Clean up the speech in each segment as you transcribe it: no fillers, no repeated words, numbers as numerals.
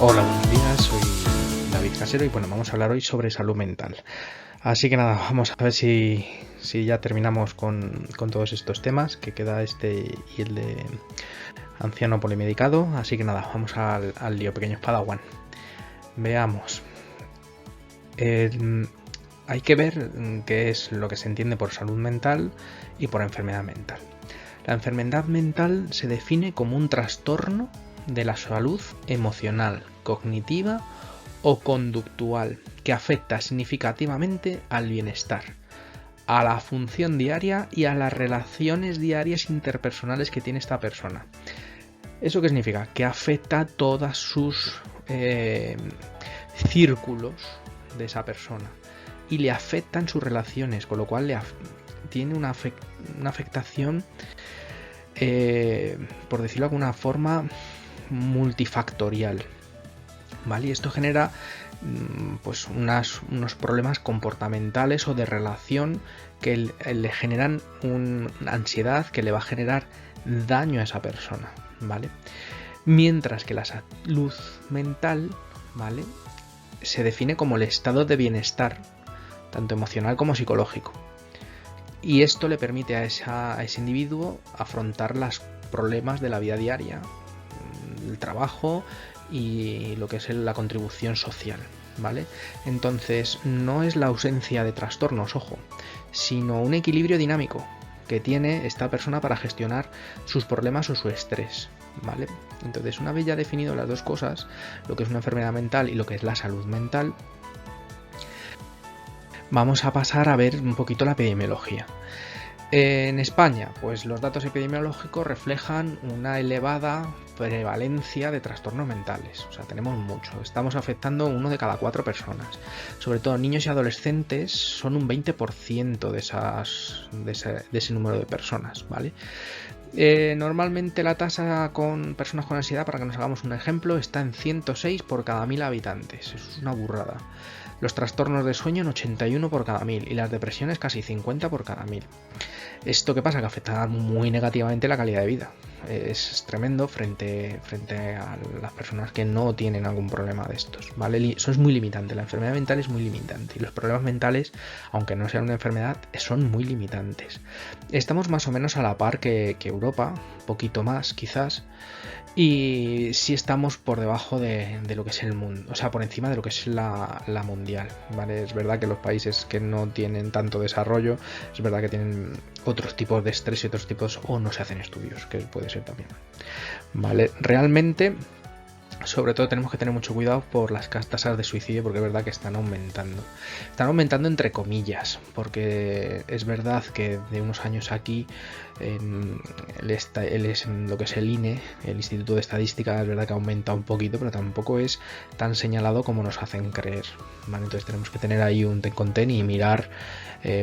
Hola, buenos días, soy David Casero y bueno, vamos a hablar hoy sobre salud mental. Así que nada, vamos a ver si ya terminamos con todos estos temas, que queda este y el de anciano polimedicado. Así que nada, vamos al lío, pequeños Padawan. Veamos. Hay que ver qué es lo que se entiende por salud mental y por enfermedad mental. La enfermedad mental se define como un trastorno de la salud emocional, cognitiva o conductual que afecta significativamente al bienestar, a la función diaria y a las relaciones diarias interpersonales que tiene esta persona. ¿Eso qué significa? Que afecta a todos sus círculos de esa persona y le afectan sus relaciones, con lo cual tiene una afectación, por decirlo de alguna forma, multifactorial, ¿vale? Y esto genera pues unos problemas comportamentales o de relación que le generan una ansiedad que le va a generar daño a esa persona, ¿vale? Mientras que la salud mental, ¿vale?, se define como el estado de bienestar, tanto emocional como psicológico. Y esto le permite a ese individuo afrontar los problemas de la vida diaria, el trabajo y lo que es la contribución social, ¿vale? Entonces, no es la ausencia de trastornos, ojo, sino un equilibrio dinámico que tiene esta persona para gestionar sus problemas o su estrés, ¿vale? Entonces, una vez ya definido las dos cosas, lo que es una enfermedad mental y lo que es la salud mental, vamos a pasar a ver un poquito la epidemiología. En España, pues los datos epidemiológicos reflejan una elevada prevalencia de trastornos mentales. O sea, tenemos mucho. Estamos afectando a 1 de cada 4 personas. Sobre todo niños y adolescentes son un 20% de ese número de personas, ¿vale? Normalmente la tasa con personas con ansiedad, para que nos hagamos un ejemplo, está en 106 por cada 1000 habitantes. Eso es una burrada. Los trastornos de sueño en 81 por cada 1000 y las depresiones casi 50 por cada 1000. ¿Esto qué pasa? Que afecta muy negativamente la calidad de vida. Es tremendo frente a las personas que no tienen algún problema de estos, ¿vale? Eso es muy limitante. La enfermedad mental es muy limitante y los problemas mentales, aunque no sean una enfermedad, son muy limitantes. Estamos más o menos a la par que Europa, un poquito más quizás, y sí estamos por debajo de lo que es el mundo, o sea, por encima de lo que es la mundial, ¿vale? Es verdad que los países que no tienen tanto desarrollo, es verdad que tienen otros tipos de estrés y otros tipos, o no se hacen estudios, que puede ser también, ¿vale? Realmente, sobre todo tenemos que tener mucho cuidado por las tasas de suicidio, porque es verdad que están aumentando. Están aumentando entre comillas, porque es verdad que de unos años aquí lo que es el INE, el Instituto de Estadística, es verdad que aumenta un poquito, pero tampoco es tan señalado como nos hacen creer, ¿vale? Entonces tenemos que tener ahí un ten con ten y mirar,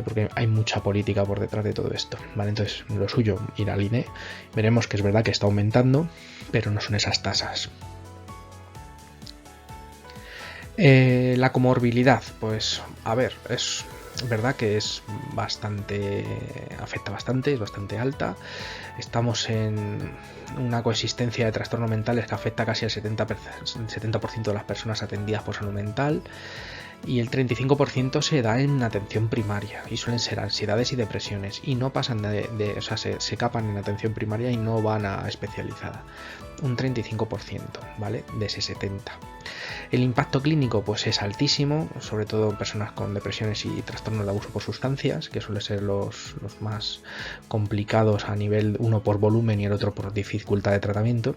porque hay mucha política por detrás de todo esto, ¿vale? Entonces lo suyo, ir al INE, veremos que es verdad que está aumentando, pero no son esas tasas. La comorbilidad, pues a ver, es verdad que es afecta bastante, es bastante alta. Estamos en una coexistencia de trastornos mentales que afecta casi al 70% de las personas atendidas por salud mental, y el 35% se da en atención primaria y suelen ser ansiedades y depresiones y no pasan o sea, se capan en atención primaria y no van a especializada. Un 35%, ¿vale? De ese 70%. El impacto clínico pues es altísimo, sobre todo en personas con depresiones y trastornos de abuso por sustancias, que suelen ser los más complicados a nivel, uno por volumen y el otro por dificultad de tratamiento.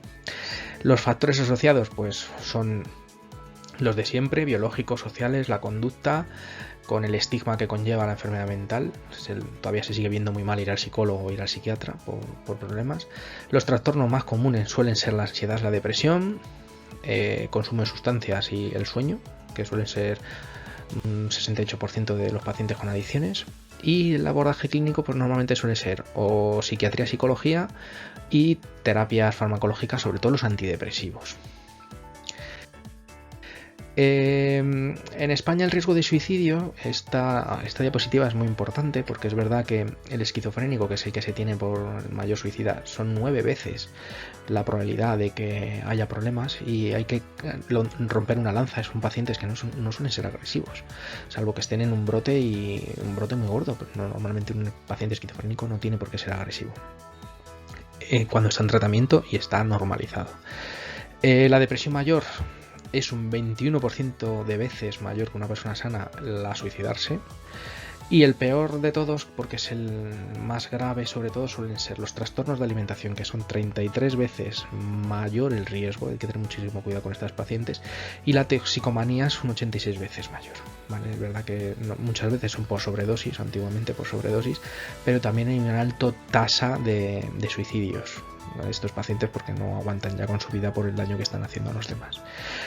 Los factores asociados pues son los de siempre, biológicos, sociales, la conducta, con el estigma que conlleva la enfermedad mental. Todavía se sigue viendo muy mal ir al psicólogo o ir al psiquiatra por problemas. Los trastornos más comunes suelen ser la ansiedad, la depresión, consumo de sustancias y el sueño, que suelen ser un 68% de los pacientes con adicciones. Y el abordaje clínico pues normalmente suele ser o psiquiatría, psicología y terapias farmacológicas, sobre todo los antidepresivos. En España el riesgo de suicidio, esta diapositiva es muy importante porque es verdad que el esquizofrénico, que es el que se tiene por mayor suicida, son 9 veces la probabilidad de que haya problemas, y hay que romper una lanza. Son pacientes que no suelen ser agresivos, salvo que estén en un brote, y un brote muy gordo, pero normalmente un paciente esquizofrénico no tiene por qué ser agresivo cuando está en tratamiento y está normalizado. La depresión mayor es un 21% de veces mayor que una persona sana la suicidarse. Y el peor de todos, porque es el más grave sobre todo, suelen ser los trastornos de alimentación, que son 33 veces mayor el riesgo. Hay que tener muchísimo cuidado con estas pacientes. Y la toxicomanía es un 86 veces mayor. ¿Vale? Es verdad que muchas veces son por sobredosis, antiguamente por sobredosis, pero también hay una alta tasa de suicidios de estos pacientes, porque no aguantan ya con su vida por el daño que están haciendo a los demás.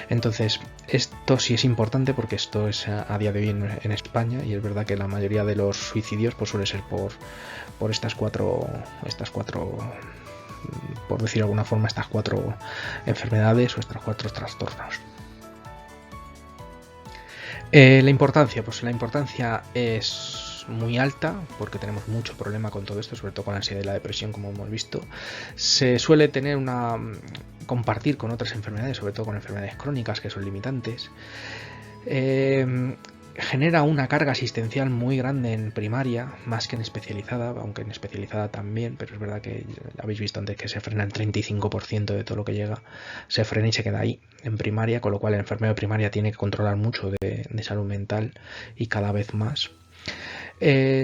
Entonces, esto sí es importante, porque esto es a día de hoy en España, y es verdad que la mayoría de los suicidios pues suele ser por estas cuatro, por decir de alguna forma, estas 4 enfermedades o estos 4 trastornos. La importancia es muy alta, porque tenemos mucho problema con todo esto, sobre todo con la ansiedad y la depresión, como hemos visto. Se suele compartir con otras enfermedades, sobre todo con enfermedades crónicas que son limitantes. Genera una carga asistencial muy grande en primaria, más que en especializada, aunque en especializada también, pero es verdad que habéis visto antes que se frena el 35% de todo lo que llega, se frena y se queda ahí en primaria, con lo cual el enfermero de primaria tiene que controlar mucho de salud mental, y cada vez más.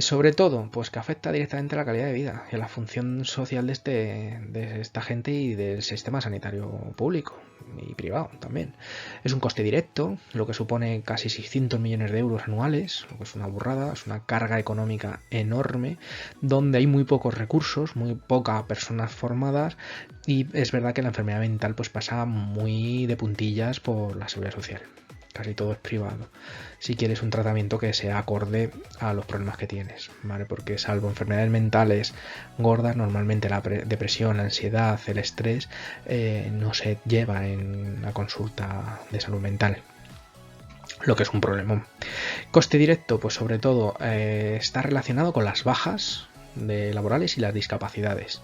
Sobre todo, pues que afecta directamente a la calidad de vida y a la función social de esta gente y del sistema sanitario público y privado también. Es un coste directo, lo que supone casi 600 millones de euros anuales, lo que es una burrada, es una carga económica enorme, donde hay muy pocos recursos, muy pocas personas formadas, y es verdad que la enfermedad mental pues pasa muy de puntillas por la seguridad social. Casi todo es privado, si quieres un tratamiento que sea acorde a los problemas que tienes, ¿vale? Porque salvo enfermedades mentales gordas, normalmente la depresión, la ansiedad, el estrés no se lleva en la consulta de salud mental, lo que es un problemón. Coste directo, pues sobre todo está relacionado con las bajas laborales y las discapacidades.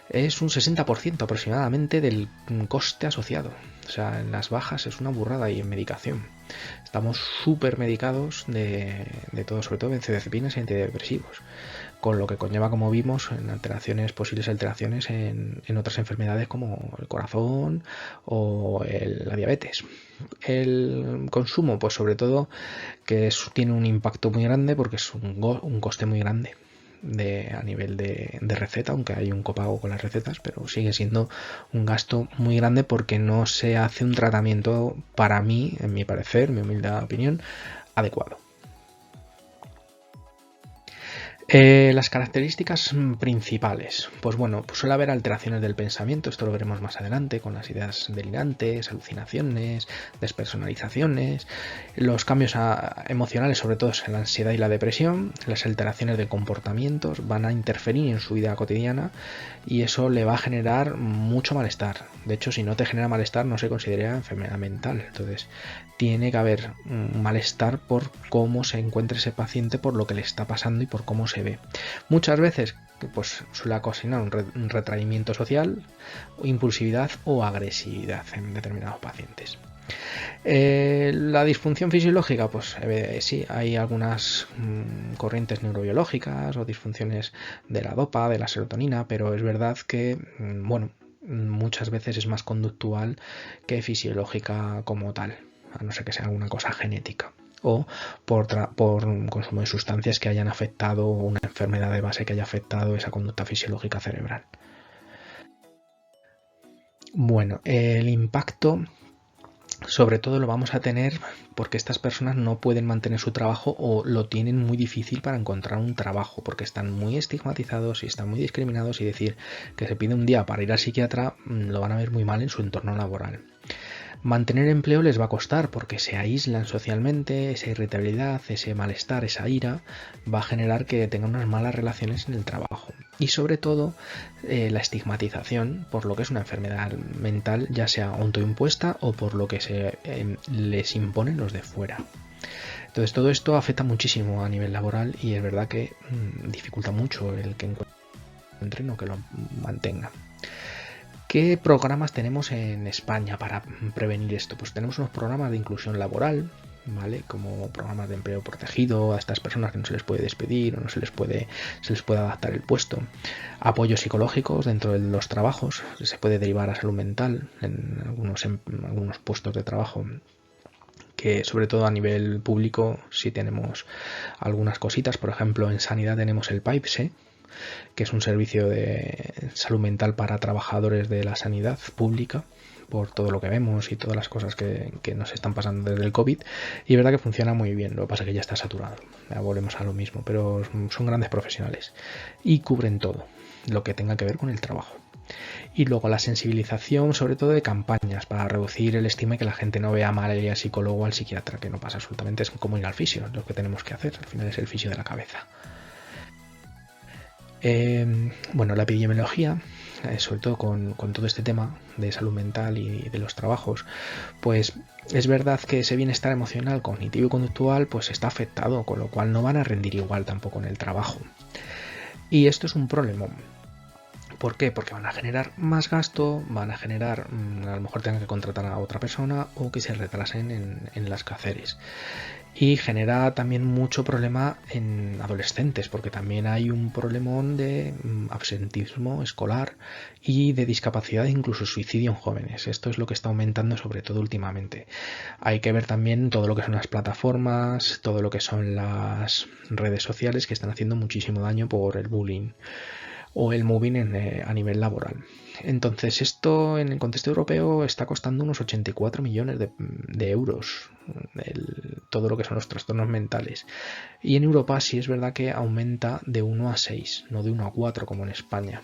Es un 60% aproximadamente del coste asociado. O sea, en las bajas es una burrada, y en medicación. Estamos súper medicados de todo, sobre todo benzodiazepinas y antidepresivos, con lo que conlleva, como vimos, en posibles alteraciones en otras enfermedades como el corazón o la diabetes. El consumo, pues sobre todo, que tiene un impacto muy grande, porque es un coste muy grande a nivel de receta, aunque hay un copago con las recetas, pero sigue siendo un gasto muy grande, porque no se hace un tratamiento, para mí, en mi parecer, mi humilde opinión, adecuado. Las características principales, pues bueno, pues suele haber alteraciones del pensamiento, esto lo veremos más adelante, con las ideas delirantes, alucinaciones, despersonalizaciones, los cambios emocionales, sobre todo en la ansiedad y la depresión, las alteraciones de comportamientos van a interferir en su vida cotidiana, y eso le va a generar mucho malestar. De hecho, si no te genera malestar, no se considera enfermedad mental. Entonces, tiene que haber un malestar por cómo se encuentra ese paciente, por lo que le está pasando y por cómo se ve. Muchas veces pues suele ocasionar un retraimiento social, impulsividad o agresividad en determinados pacientes. La disfunción fisiológica, pues sí, hay algunas corrientes neurobiológicas o disfunciones de la dopa, de la serotonina, pero es verdad que, bueno, muchas veces es más conductual que fisiológica como tal, a no ser que sea alguna cosa genética, o por consumo de sustancias que hayan afectado, o una enfermedad de base que haya afectado esa conducta fisiológica cerebral. Bueno, el impacto sobre todo lo vamos a tener porque estas personas no pueden mantener su trabajo, o lo tienen muy difícil para encontrar un trabajo, porque están muy estigmatizados y están muy discriminados, y decir que se pide un día para ir al psiquiatra lo van a ver muy mal en su entorno laboral. Mantener empleo les va a costar porque se aíslan socialmente, esa irritabilidad, ese malestar, esa ira va a generar que tengan unas malas relaciones en el trabajo. Y sobre todo la estigmatización por lo que es una enfermedad mental, ya sea autoimpuesta o por lo que les imponen los de fuera. Entonces todo esto afecta muchísimo a nivel laboral y es verdad que dificulta mucho el que encuentren o que lo mantengan. ¿Qué programas tenemos en España para prevenir esto? Pues tenemos unos programas de inclusión laboral, ¿vale? Como programas de empleo protegido a estas personas que no se les puede despedir o no se les puede adaptar el puesto. Apoyos psicológicos dentro de los trabajos, se puede derivar a salud mental en algunos puestos de trabajo, que sobre todo a nivel público sí tenemos algunas cositas. Por ejemplo, en sanidad tenemos el PAIPSE, que es un servicio de salud mental para trabajadores de la sanidad pública, por todo lo que vemos y todas las cosas que nos están pasando desde el COVID, y es verdad que funciona muy bien. Lo que pasa es que ya está saturado, ya volvemos a lo mismo, pero son grandes profesionales y cubren todo lo que tenga que ver con el trabajo. Y luego la sensibilización, sobre todo de campañas para reducir el estigma y que la gente no vea mal al psicólogo o al psiquiatra, que no pasa absolutamente, es como ir al fisio, lo que tenemos que hacer, al final es el fisio de la cabeza. Bueno, la epidemiología, sobre todo con todo este tema de salud mental y de los trabajos, pues es verdad que ese bienestar emocional, cognitivo y conductual pues está afectado, con lo cual no van a rendir igual tampoco en el trabajo. Y esto es un problema. ¿Por qué? Porque van a generar más gasto, van a generar, a lo mejor tengan que contratar a otra persona o que se retrasen en las quehaceres. Y genera también mucho problema en adolescentes, porque también hay un problemón de absentismo escolar y de discapacidad, incluso suicidio en jóvenes. Esto es lo que está aumentando sobre todo últimamente. Hay que ver también todo lo que son las plataformas, todo lo que son las redes sociales, que están haciendo muchísimo daño por el bullying o el moving a nivel laboral. Entonces esto en el contexto europeo está costando unos 84 millones de euros todo lo que son los trastornos mentales. Y en Europa sí es verdad que aumenta de 1 a 6, no de 1 a 4 como en España,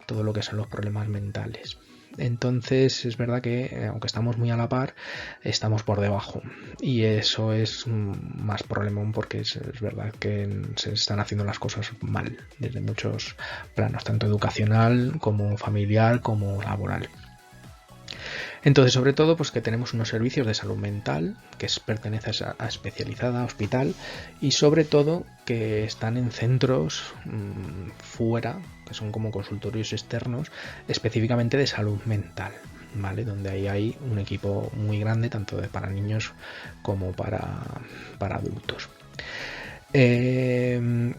todo lo que son los problemas mentales. Entonces es verdad que aunque estamos muy a la par, estamos por debajo y eso es más problemón porque es verdad que se están haciendo las cosas mal desde muchos planos, tanto educacional como familiar como laboral. Entonces, sobre todo, pues que tenemos unos servicios de salud mental que pertenece a especializada, a hospital, y sobre todo que están en centros fuera, que son como consultorios externos, específicamente de salud mental, ¿vale? Donde ahí hay un equipo muy grande, tanto para niños como para adultos. El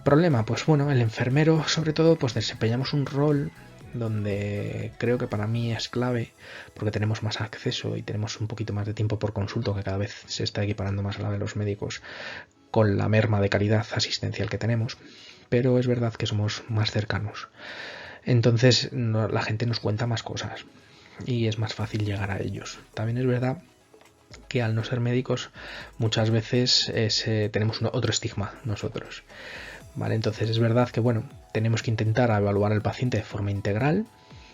problema, pues bueno, el enfermero, sobre todo, pues desempeñamos un rol donde creo que para mí es clave porque tenemos más acceso y tenemos un poquito más de tiempo por consulta, que cada vez se está equiparando más a la de los médicos con la merma de calidad asistencial que tenemos, pero es verdad que somos más cercanos, entonces la gente nos cuenta más cosas y es más fácil llegar a ellos. También es verdad que al no ser médicos muchas veces tenemos otro estigma nosotros. Vale, entonces es verdad que bueno, tenemos que intentar evaluar al paciente de forma integral,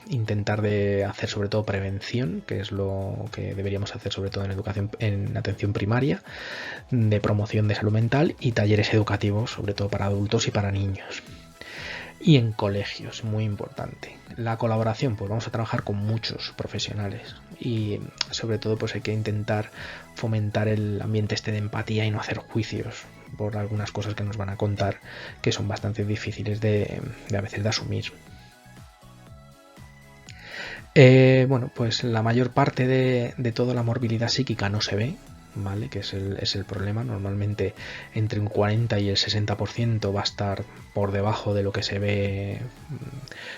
intentar de hacer sobre todo prevención, que es lo que deberíamos hacer sobre todo en educación, en atención primaria, de promoción de salud mental y talleres educativos, sobre todo para adultos y para niños. Y en colegios, muy importante. La colaboración, pues vamos a trabajar con muchos profesionales y sobre todo pues hay que intentar fomentar el ambiente de empatía y no hacer juicios por algunas cosas que nos van a contar que son bastante difíciles de a veces de asumir. Bueno, pues la mayor parte de toda la morbilidad psíquica no se ve, ¿vale? Que es el problema. Normalmente entre un 40 y el 60% va a estar por debajo de lo que se ve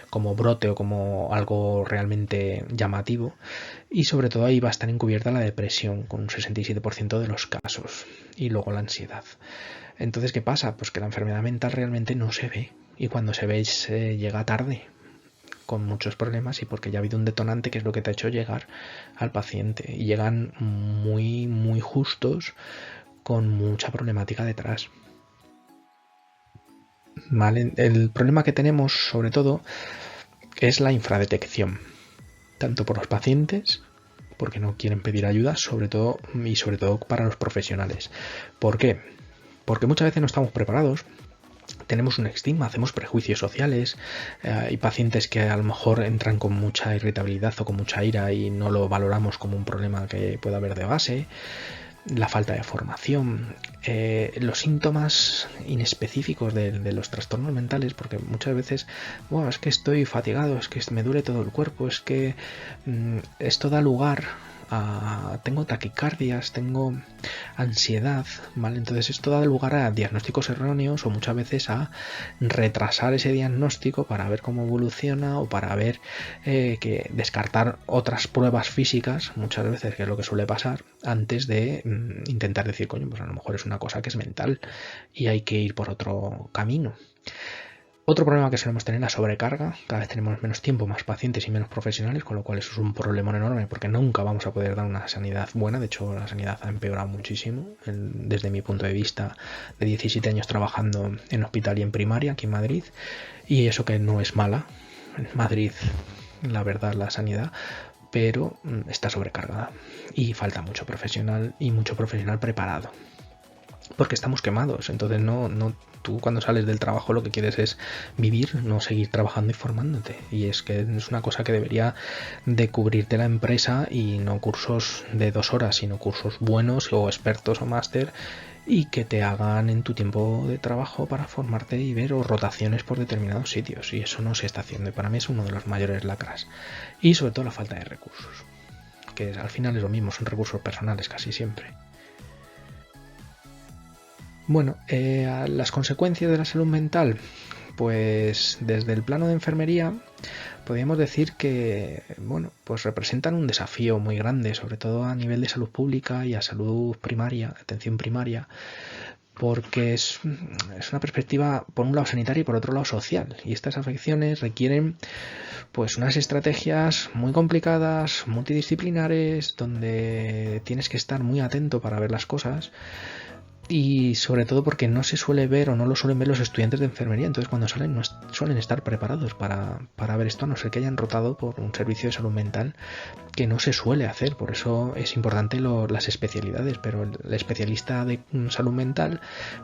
como brote o como algo realmente llamativo, y sobre todo ahí va a estar encubierta la depresión con un 67% de los casos, y luego la ansiedad. Entonces, ¿qué pasa? Pues que la enfermedad mental realmente no se ve, y cuando se ve llega tarde, con muchos problemas, y porque ya ha habido un detonante que es lo que te ha hecho llegar al paciente, y llegan muy muy justos con mucha problemática detrás. ¿Vale? El problema que tenemos sobre todo es la infradetección, tanto por los pacientes porque no quieren pedir ayuda, sobre todo para los profesionales. ¿Por qué? Porque muchas veces no estamos preparados. Tenemos un estigma, hacemos prejuicios sociales, hay pacientes que a lo mejor entran con mucha irritabilidad o con mucha ira y no lo valoramos como un problema que pueda haber de base, la falta de formación, los síntomas inespecíficos de los trastornos mentales, porque muchas veces, bueno, es que estoy fatigado, es que me duele todo el cuerpo, es que esto da lugar tengo taquicardias, tengo ansiedad, ¿vale? Entonces esto da lugar a diagnósticos erróneos o muchas veces a retrasar ese diagnóstico para ver cómo evoluciona o para ver que descartar otras pruebas físicas, muchas veces, que es lo que suele pasar, antes de intentar decir, coño, pues a lo mejor es una cosa que es mental y hay que ir por otro camino. Otro problema que solemos tener es la sobrecarga. Cada vez tenemos menos tiempo, más pacientes y menos profesionales, con lo cual eso es un problema enorme porque nunca vamos a poder dar una sanidad buena. De hecho, la sanidad ha empeorado muchísimo desde mi punto de vista, de 17 años trabajando en hospital y en primaria aquí en Madrid, y eso que no es mala. En Madrid, la verdad, la sanidad, pero está sobrecargada y falta mucho profesional y mucho profesional preparado. Porque estamos quemados, entonces tú cuando sales del trabajo lo que quieres es vivir, no seguir trabajando y formándote, y es que es una cosa que debería de cubrirte la empresa, y no cursos de 2 horas, sino cursos buenos o expertos o máster, y que te hagan en tu tiempo de trabajo para formarte y ver, o rotaciones por determinados sitios, y eso no se está haciendo, y para mí es uno de los mayores lacras, y sobre todo la falta de recursos, que al final es lo mismo, son recursos personales casi siempre. Bueno, las consecuencias de la salud mental, pues desde el plano de enfermería podríamos decir que, bueno, pues representan un desafío muy grande, sobre todo a nivel de salud pública y a salud primaria, atención primaria, porque es una perspectiva por un lado sanitaria y por otro lado social, y estas afecciones requieren pues unas estrategias muy complicadas, multidisciplinares, donde tienes que estar muy atento para ver las cosas. Y sobre todo porque no se suele ver o no lo suelen ver los estudiantes de enfermería, entonces cuando salen no suelen estar preparados para ver esto, a no ser que hayan rotado por un servicio de salud mental, que no se suele hacer. Por eso es importante las especialidades, pero el especialista de salud mental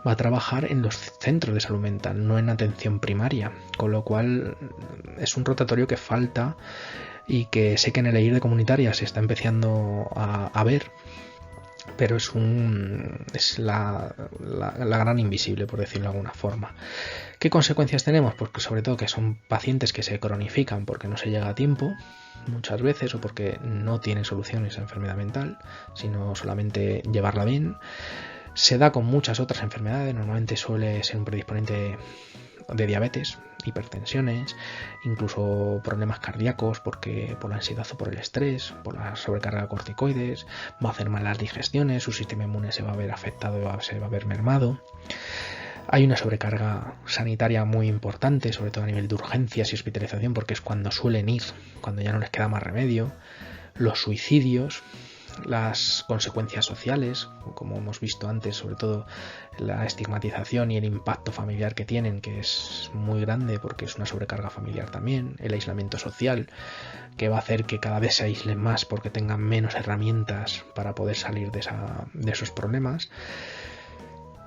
va a trabajar en los centros de salud mental, no en atención primaria, con lo cual es un rotatorio que falta y que sé que en el EIR de comunitaria se está empezando a ver, pero es la gran invisible, por decirlo de alguna forma. ¿Qué consecuencias tenemos? Pues que sobre todo que son pacientes que se cronifican porque no se llega a tiempo muchas veces, o porque no tienen soluciones a enfermedad mental, sino solamente llevarla bien. Se da con muchas otras enfermedades, normalmente suele ser un predisponente de diabetes, hipertensiones, incluso problemas cardíacos, porque por la ansiedad o por el estrés, por la sobrecarga de corticoides, va a hacer malas digestiones, su sistema inmune se va a ver afectado, se va a ver mermado. Hay una sobrecarga sanitaria muy importante, sobre todo a nivel de urgencias y hospitalización, porque es cuando suelen ir, cuando ya no les queda más remedio. Los suicidios, las consecuencias sociales, como hemos visto antes, sobre todo la estigmatización y el impacto familiar que tienen, que es muy grande porque es una sobrecarga familiar también, el aislamiento social, que va a hacer que cada vez se aíslen más porque tengan menos herramientas para poder salir de esos problemas.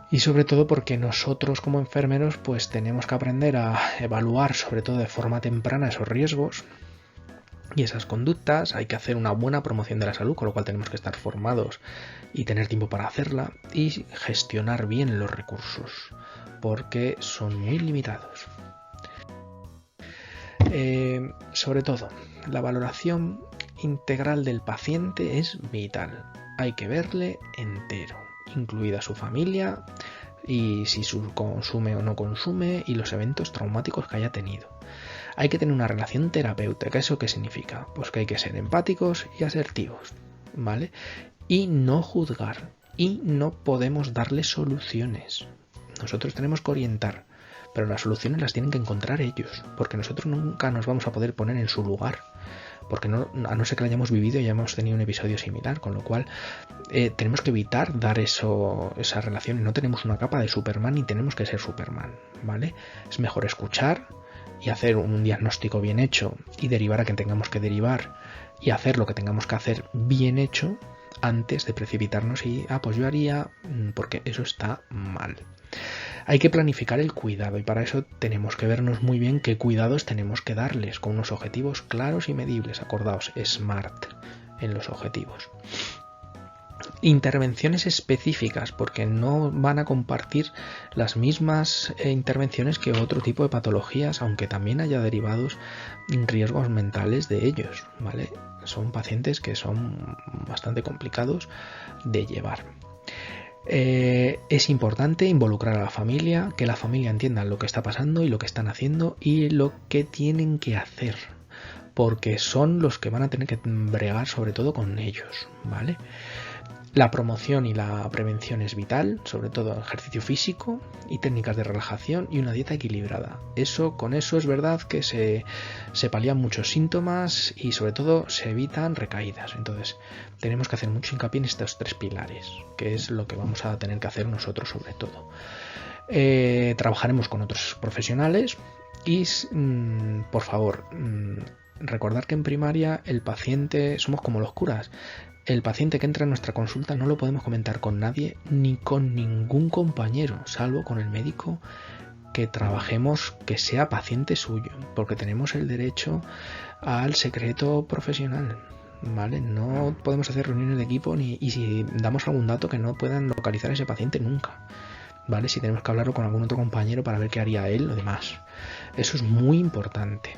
Y sobre todo porque nosotros como enfermeros pues tenemos que aprender a evaluar, sobre todo de forma temprana, esos riesgos y esas conductas. Hay que hacer una buena promoción de la salud, con lo cual tenemos que estar formados y tener tiempo para hacerla, y gestionar bien los recursos, porque son muy limitados. Sobre todo, la valoración integral del paciente es vital. Hay que verle entero, incluida su familia, y si consume o no consume, y los eventos traumáticos que haya tenido. Hay que tener una relación terapéutica. ¿Eso qué significa? Pues que hay que ser empáticos y asertivos, ¿vale? Y no juzgar, y no podemos darle soluciones. Nosotros tenemos que orientar, pero las soluciones las tienen que encontrar ellos, porque nosotros nunca nos vamos a poder poner en su lugar, porque a no ser que lo hayamos vivido y hayamos tenido un episodio similar, con lo cual tenemos que evitar dar esa relación. No tenemos una capa de Superman ni tenemos que ser Superman, ¿vale? Es mejor escuchar y hacer un diagnóstico bien hecho y derivar a quien tengamos que derivar y hacer lo que tengamos que hacer bien hecho antes de precipitarnos y, pues yo haría, porque eso está mal. Hay que planificar el cuidado y para eso tenemos que vernos muy bien qué cuidados tenemos que darles con unos objetivos claros y medibles. Acordaos, SMART en los objetivos. Intervenciones específicas, porque no van a compartir las mismas intervenciones que otro tipo de patologías, aunque también haya derivados riesgos mentales de ellos, ¿vale? Son pacientes que son bastante complicados de llevar. Es importante involucrar a la familia, que la familia entienda lo que está pasando y lo que están haciendo y lo que tienen que hacer, porque son los que van a tener que bregar sobre todo con ellos, ¿vale? La promoción y la prevención es vital, sobre todo ejercicio físico y técnicas de relajación y una dieta equilibrada. Con eso es verdad que se palían muchos síntomas y sobre todo se evitan recaídas. Entonces tenemos que hacer mucho hincapié en estos 3 pilares, que es lo que vamos a tener que hacer nosotros sobre todo. Trabajaremos con otros profesionales y por favor, recordar que en primaria el paciente somos como los curas. El paciente que entra en nuestra consulta no lo podemos comentar con nadie ni con ningún compañero, salvo con el médico que trabajemos que sea paciente suyo, porque tenemos el derecho al secreto profesional, ¿vale? No podemos hacer reuniones de equipo y si damos algún dato que no puedan localizar a ese paciente nunca, ¿vale? Si tenemos que hablarlo con algún otro compañero para ver qué haría él o demás. Eso es muy importante.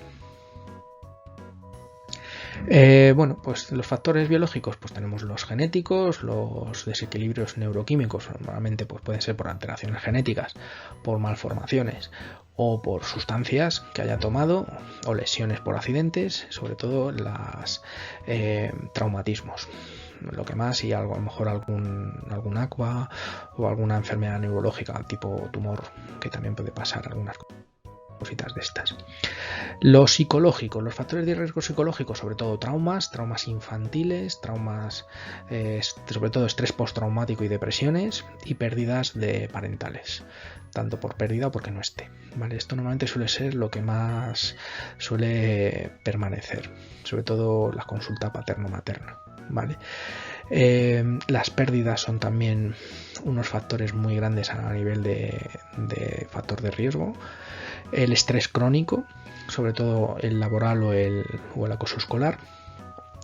Bueno, pues los factores biológicos, pues tenemos los genéticos, los desequilibrios neuroquímicos, normalmente pues pueden ser por alteraciones genéticas, por malformaciones o por sustancias que haya tomado o lesiones por accidentes, sobre todo los traumatismos. Lo que más y algo, a lo mejor algún aqua o alguna enfermedad neurológica tipo tumor que también puede pasar algunas cositas de estas. Lo psicológico, los factores de riesgo psicológico, sobre todo traumas infantiles, traumas, sobre todo estrés postraumático y depresiones y pérdidas de parentales, tanto por pérdida o porque no esté, ¿vale? Esto normalmente suele ser lo que más suele permanecer, sobre todo la consulta paterno-materna, ¿vale? Las pérdidas son también unos factores muy grandes a nivel de factor de riesgo. El estrés crónico, sobre todo el laboral o el acoso escolar,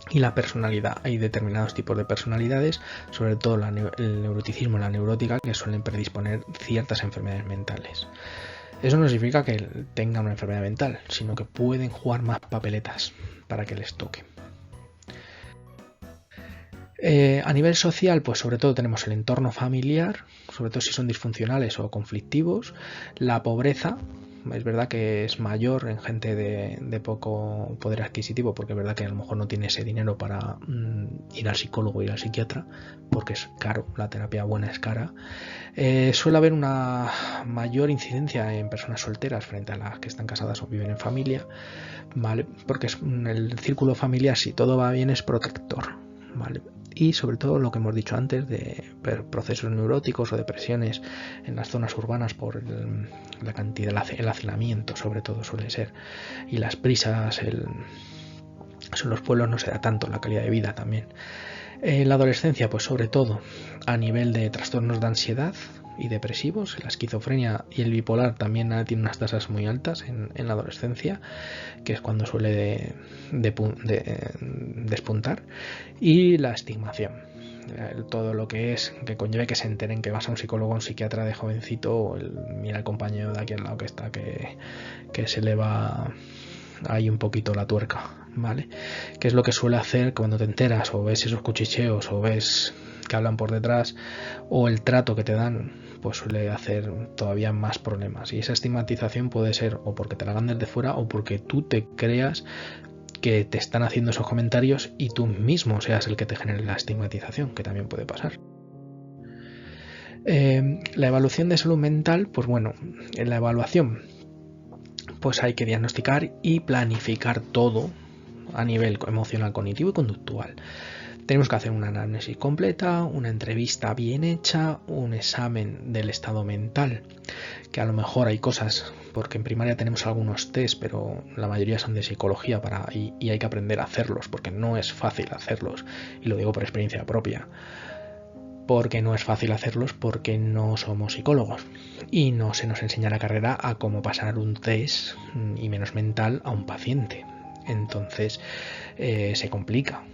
y la personalidad. Hay determinados tipos de personalidades, sobre todo el neuroticismo y la neurótica, que suelen predisponer ciertas enfermedades mentales. Eso no significa que tengan una enfermedad mental, sino que pueden jugar más papeletas para que les toque. A nivel social, pues sobre todo tenemos el entorno familiar, sobre todo si son disfuncionales o conflictivos, la pobreza. Es verdad que es mayor en gente de poco poder adquisitivo, porque es verdad que a lo mejor no tiene ese dinero para ir al psicólogo o ir al psiquiatra, porque es caro, la terapia buena es cara. Suele haber una mayor incidencia en personas solteras frente a las que están casadas o viven en familia, ¿vale? Porque el círculo familiar, si todo va bien, es protector, ¿vale? Y sobre todo lo que hemos dicho antes de procesos neuróticos o depresiones en las zonas urbanas por la cantidad, el hacinamiento sobre todo suele ser, y las prisas, en los pueblos no se da tanto, la calidad de vida también. En la adolescencia, pues sobre todo a nivel de trastornos de ansiedad y depresivos, la esquizofrenia y el bipolar también tienen unas tasas muy altas en la adolescencia, que es cuando suele despuntar, y la estigmación, todo lo que es que conlleve que se enteren que vas a un psicólogo o un psiquiatra de jovencito, o mira el compañero de aquí al lado que está que se le va ahí un poquito la tuerca, ¿vale? Que es lo que suele hacer cuando te enteras o ves esos cuchicheos o ves que hablan por detrás o el trato que te dan, pues suele hacer todavía más problemas. Y esa estigmatización puede ser o porque te la hagan desde fuera o porque tú te creas que te están haciendo esos comentarios y tú mismo seas el que te genere la estigmatización, que también puede pasar. La evaluación de salud mental, pues bueno, en la evaluación pues hay que diagnosticar y planificar todo a nivel emocional, cognitivo y conductual. Tenemos que hacer una análisis completa, una entrevista bien hecha, un examen del estado mental, que a lo mejor hay cosas, porque en primaria tenemos algunos test, pero la mayoría son de psicología y hay que aprender a hacerlos, porque no es fácil hacerlos, y lo digo por experiencia propia. Porque no es fácil hacerlos porque no somos psicólogos y no se nos enseña en la carrera a cómo pasar un test, y menos mental, a un paciente. Entonces se complica.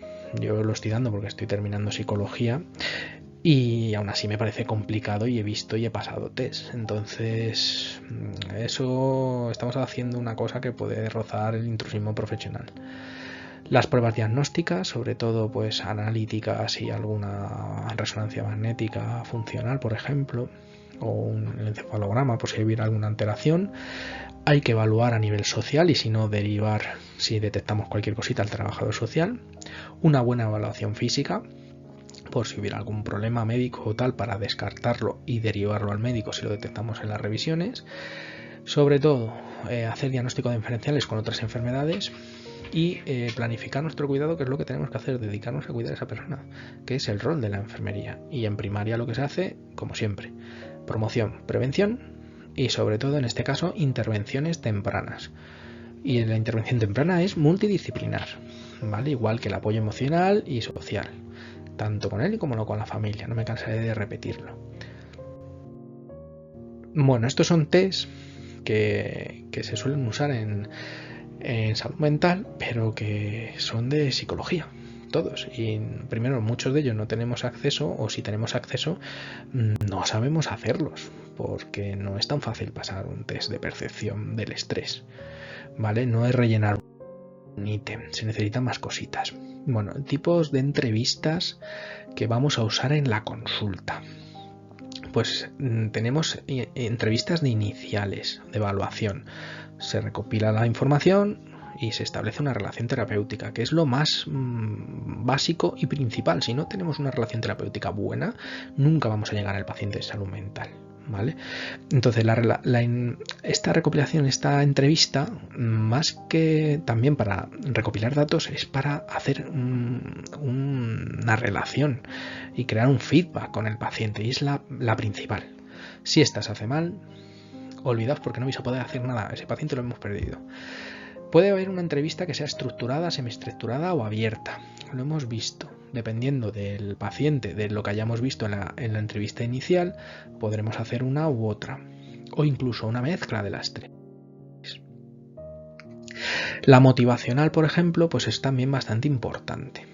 Yo lo estoy dando porque estoy terminando psicología y aún así me parece complicado y he visto y he pasado test. Entonces eso, estamos haciendo una cosa que puede rozar el intrusismo profesional. Las pruebas diagnósticas, sobre todo pues analíticas y alguna resonancia magnética funcional, por ejemplo, o un encefalograma por si hubiera alguna alteración. Hay que evaluar a nivel social y si no derivar, si detectamos cualquier cosita, al trabajador social. Una buena evaluación física por si hubiera algún problema médico o tal, para descartarlo y derivarlo al médico si lo detectamos en las revisiones. Sobre todo hacer diagnóstico de diferenciales con otras enfermedades y planificar nuestro cuidado, que es lo que tenemos que hacer, dedicarnos a cuidar a esa persona, que es el rol de la enfermería. Y en primaria lo que se hace, como siempre, promoción, prevención y sobre todo en este caso intervenciones tempranas. Y la intervención temprana es multidisciplinar, ¿vale? Igual que el apoyo emocional y social, tanto con él como con la familia, no me cansaré de repetirlo. Bueno, estos son test que se suelen usar en salud mental, pero que son de psicología, todos. Y primero, muchos de ellos no tenemos acceso, o si tenemos acceso, no sabemos hacerlos, porque no es tan fácil pasar un test de percepción del estrés, ¿vale? No es rellenar un ítem, se necesitan más cositas. Bueno, tipos de entrevistas que vamos a usar en la consulta. Pues tenemos entrevistas de iniciales, de evaluación. Se recopila la información y se establece una relación terapéutica, que es lo más básico y principal. Si no tenemos una relación terapéutica buena, nunca vamos a llegar al paciente de salud mental, ¿vale? Entonces esta recopilación, esta entrevista, más que también para recopilar datos, es para hacer una relación y crear un feedback con el paciente, y es la principal. Si esta se hace mal, olvidaos, porque no vais a poder hacer nada, ese paciente lo hemos perdido. Puede haber una entrevista que sea estructurada, semiestructurada o abierta, lo hemos visto. Dependiendo del paciente, de lo que hayamos visto en la entrevista inicial, podremos hacer una u otra, o incluso una mezcla de las tres. La motivacional, por ejemplo, pues es también bastante importante,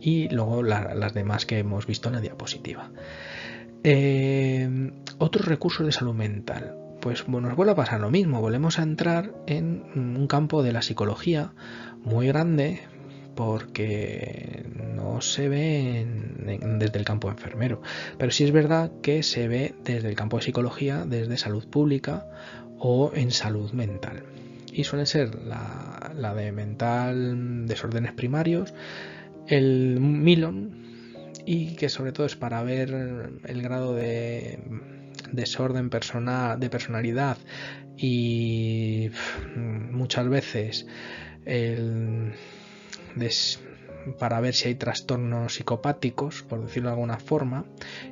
y luego las demás que hemos visto en la diapositiva. Otros recursos de salud mental. Pues bueno, nos vuelve a pasar lo mismo, volvemos a entrar en un campo de la psicología muy grande, porque no se ve desde el campo enfermero, pero sí es verdad que se ve desde el campo de psicología, desde salud pública o en salud mental, y suele ser la de mental, desórdenes primarios, el MILON, y que sobre todo es para ver el grado de desorden personal, de personalidad, y muchas veces para ver si hay trastornos psicopáticos, por decirlo de alguna forma,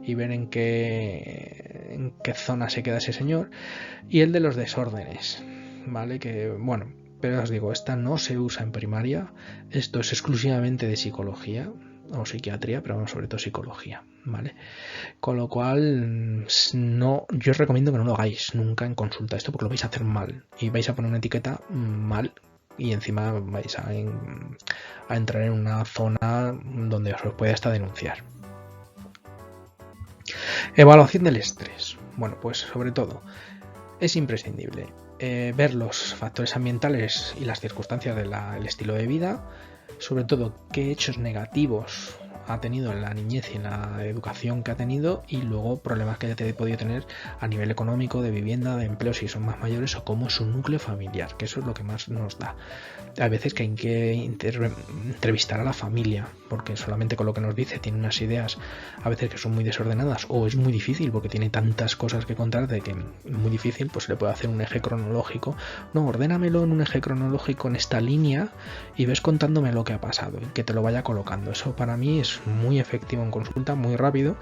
y ver en qué zona se queda ese señor, y el de los desórdenes, ¿vale? Que bueno, pero os digo, esta no se usa en primaria, esto es exclusivamente de psicología o psiquiatría, pero bueno, sobre todo psicología, ¿vale? Con lo cual, yo os recomiendo que no lo hagáis nunca en consulta esto, porque lo vais a hacer mal y vais a poner una etiqueta mal, y encima vais a entrar en una zona donde os puede hasta denunciar. Evaluación del estrés. Bueno, pues sobre todo es imprescindible ver los factores ambientales y las circunstancias del estilo de vida, sobre todo qué hechos negativos ha tenido en la niñez y en la educación que ha tenido, y luego problemas que haya podido tener a nivel económico, de vivienda, de empleo si son más mayores, o cómo es su núcleo familiar, que eso es lo que más nos da. Hay veces que hay que entrevistar a la familia, porque solamente con lo que nos dice tiene unas ideas a veces que son muy desordenadas, o es muy difícil porque tiene tantas cosas que contar de que es muy difícil, pues le puede hacer un eje cronológico. No, ordénamelo en un eje cronológico en esta línea y ves contándome lo que ha pasado, que te lo vaya colocando. Eso para mí es muy efectivo en consulta, muy rápido,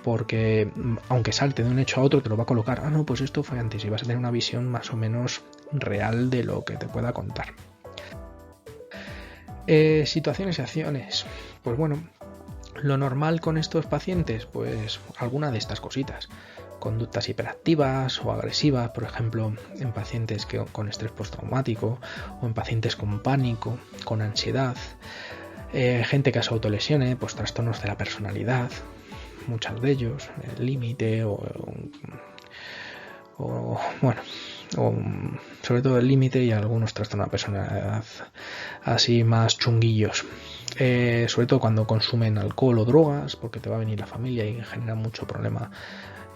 porque aunque salte de un hecho a otro te lo va a colocar. Ah, no, pues esto fue antes, y vas a tener una visión más o menos real de lo que te pueda contar. Situaciones y acciones. Pues bueno, lo normal con estos pacientes, pues alguna de estas cositas. Conductas hiperactivas o agresivas, por ejemplo, en pacientes con estrés postraumático, o en pacientes con pánico, con ansiedad. Gente que se autolesione, pues trastornos de la personalidad, muchos de ellos, el límite o sobre todo el límite, y algunos trastornos de la personalidad así más chunguillos. Sobre todo cuando consumen alcohol o drogas, porque te va a venir la familia y genera mucho problema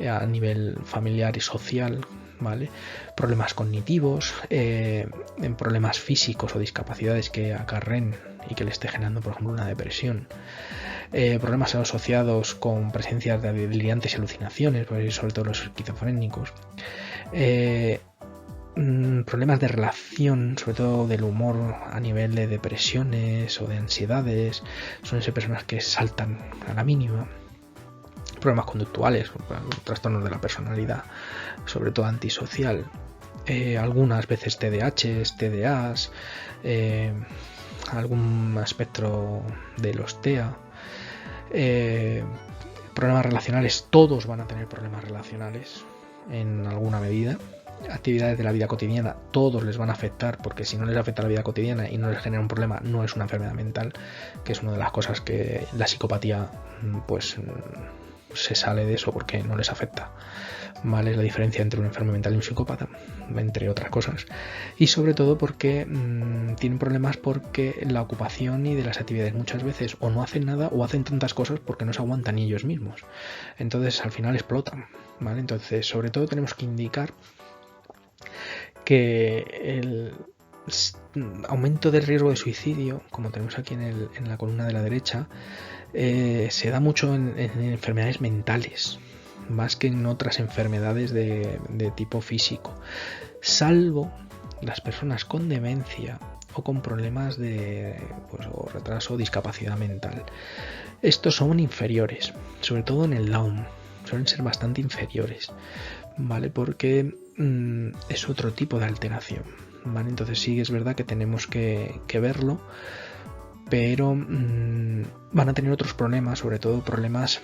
a nivel familiar y social, ¿vale? Problemas cognitivos, problemas físicos o discapacidades que acarren y que le esté generando, por ejemplo, una depresión. Problemas asociados con presencias de delirantes y alucinaciones, pues sobre todo los esquizofrénicos. Problemas de relación, sobre todo del humor a nivel de depresiones o de ansiedades. Son esas personas que saltan a la mínima. Problemas conductuales, trastornos de la personalidad, sobre todo antisocial. Algunas veces TDAH, TDAs, algún espectro de los TEA. Problemas relacionales, todos van a tener problemas relacionales en alguna medida. Actividades de la vida cotidiana, todos les van a afectar, porque si no les afecta la vida cotidiana y no les genera un problema, no es una enfermedad mental, que es una de las cosas que la psicopatía pues se sale de eso porque no les afecta. ¿Vale? Es la diferencia entre un enfermo mental y un psicópata, entre otras cosas. Y sobre todo porque tienen problemas porque la ocupación y de las actividades muchas veces o no hacen nada o hacen tantas cosas porque no se aguantan ellos mismos. Entonces al final explotan. ¿Vale? Entonces sobre todo tenemos que indicar que el aumento del riesgo de suicidio, como tenemos aquí en la columna de la derecha, se da mucho en enfermedades mentales, más que en otras enfermedades de tipo físico, salvo las personas con demencia o con problemas de o retraso o discapacidad mental. Estos son inferiores, sobre todo en el Down, suelen ser bastante inferiores, ¿vale? Porque es otro tipo de alteración, ¿vale? Entonces sí es verdad que tenemos que verlo, pero van a tener otros problemas, sobre todo problemas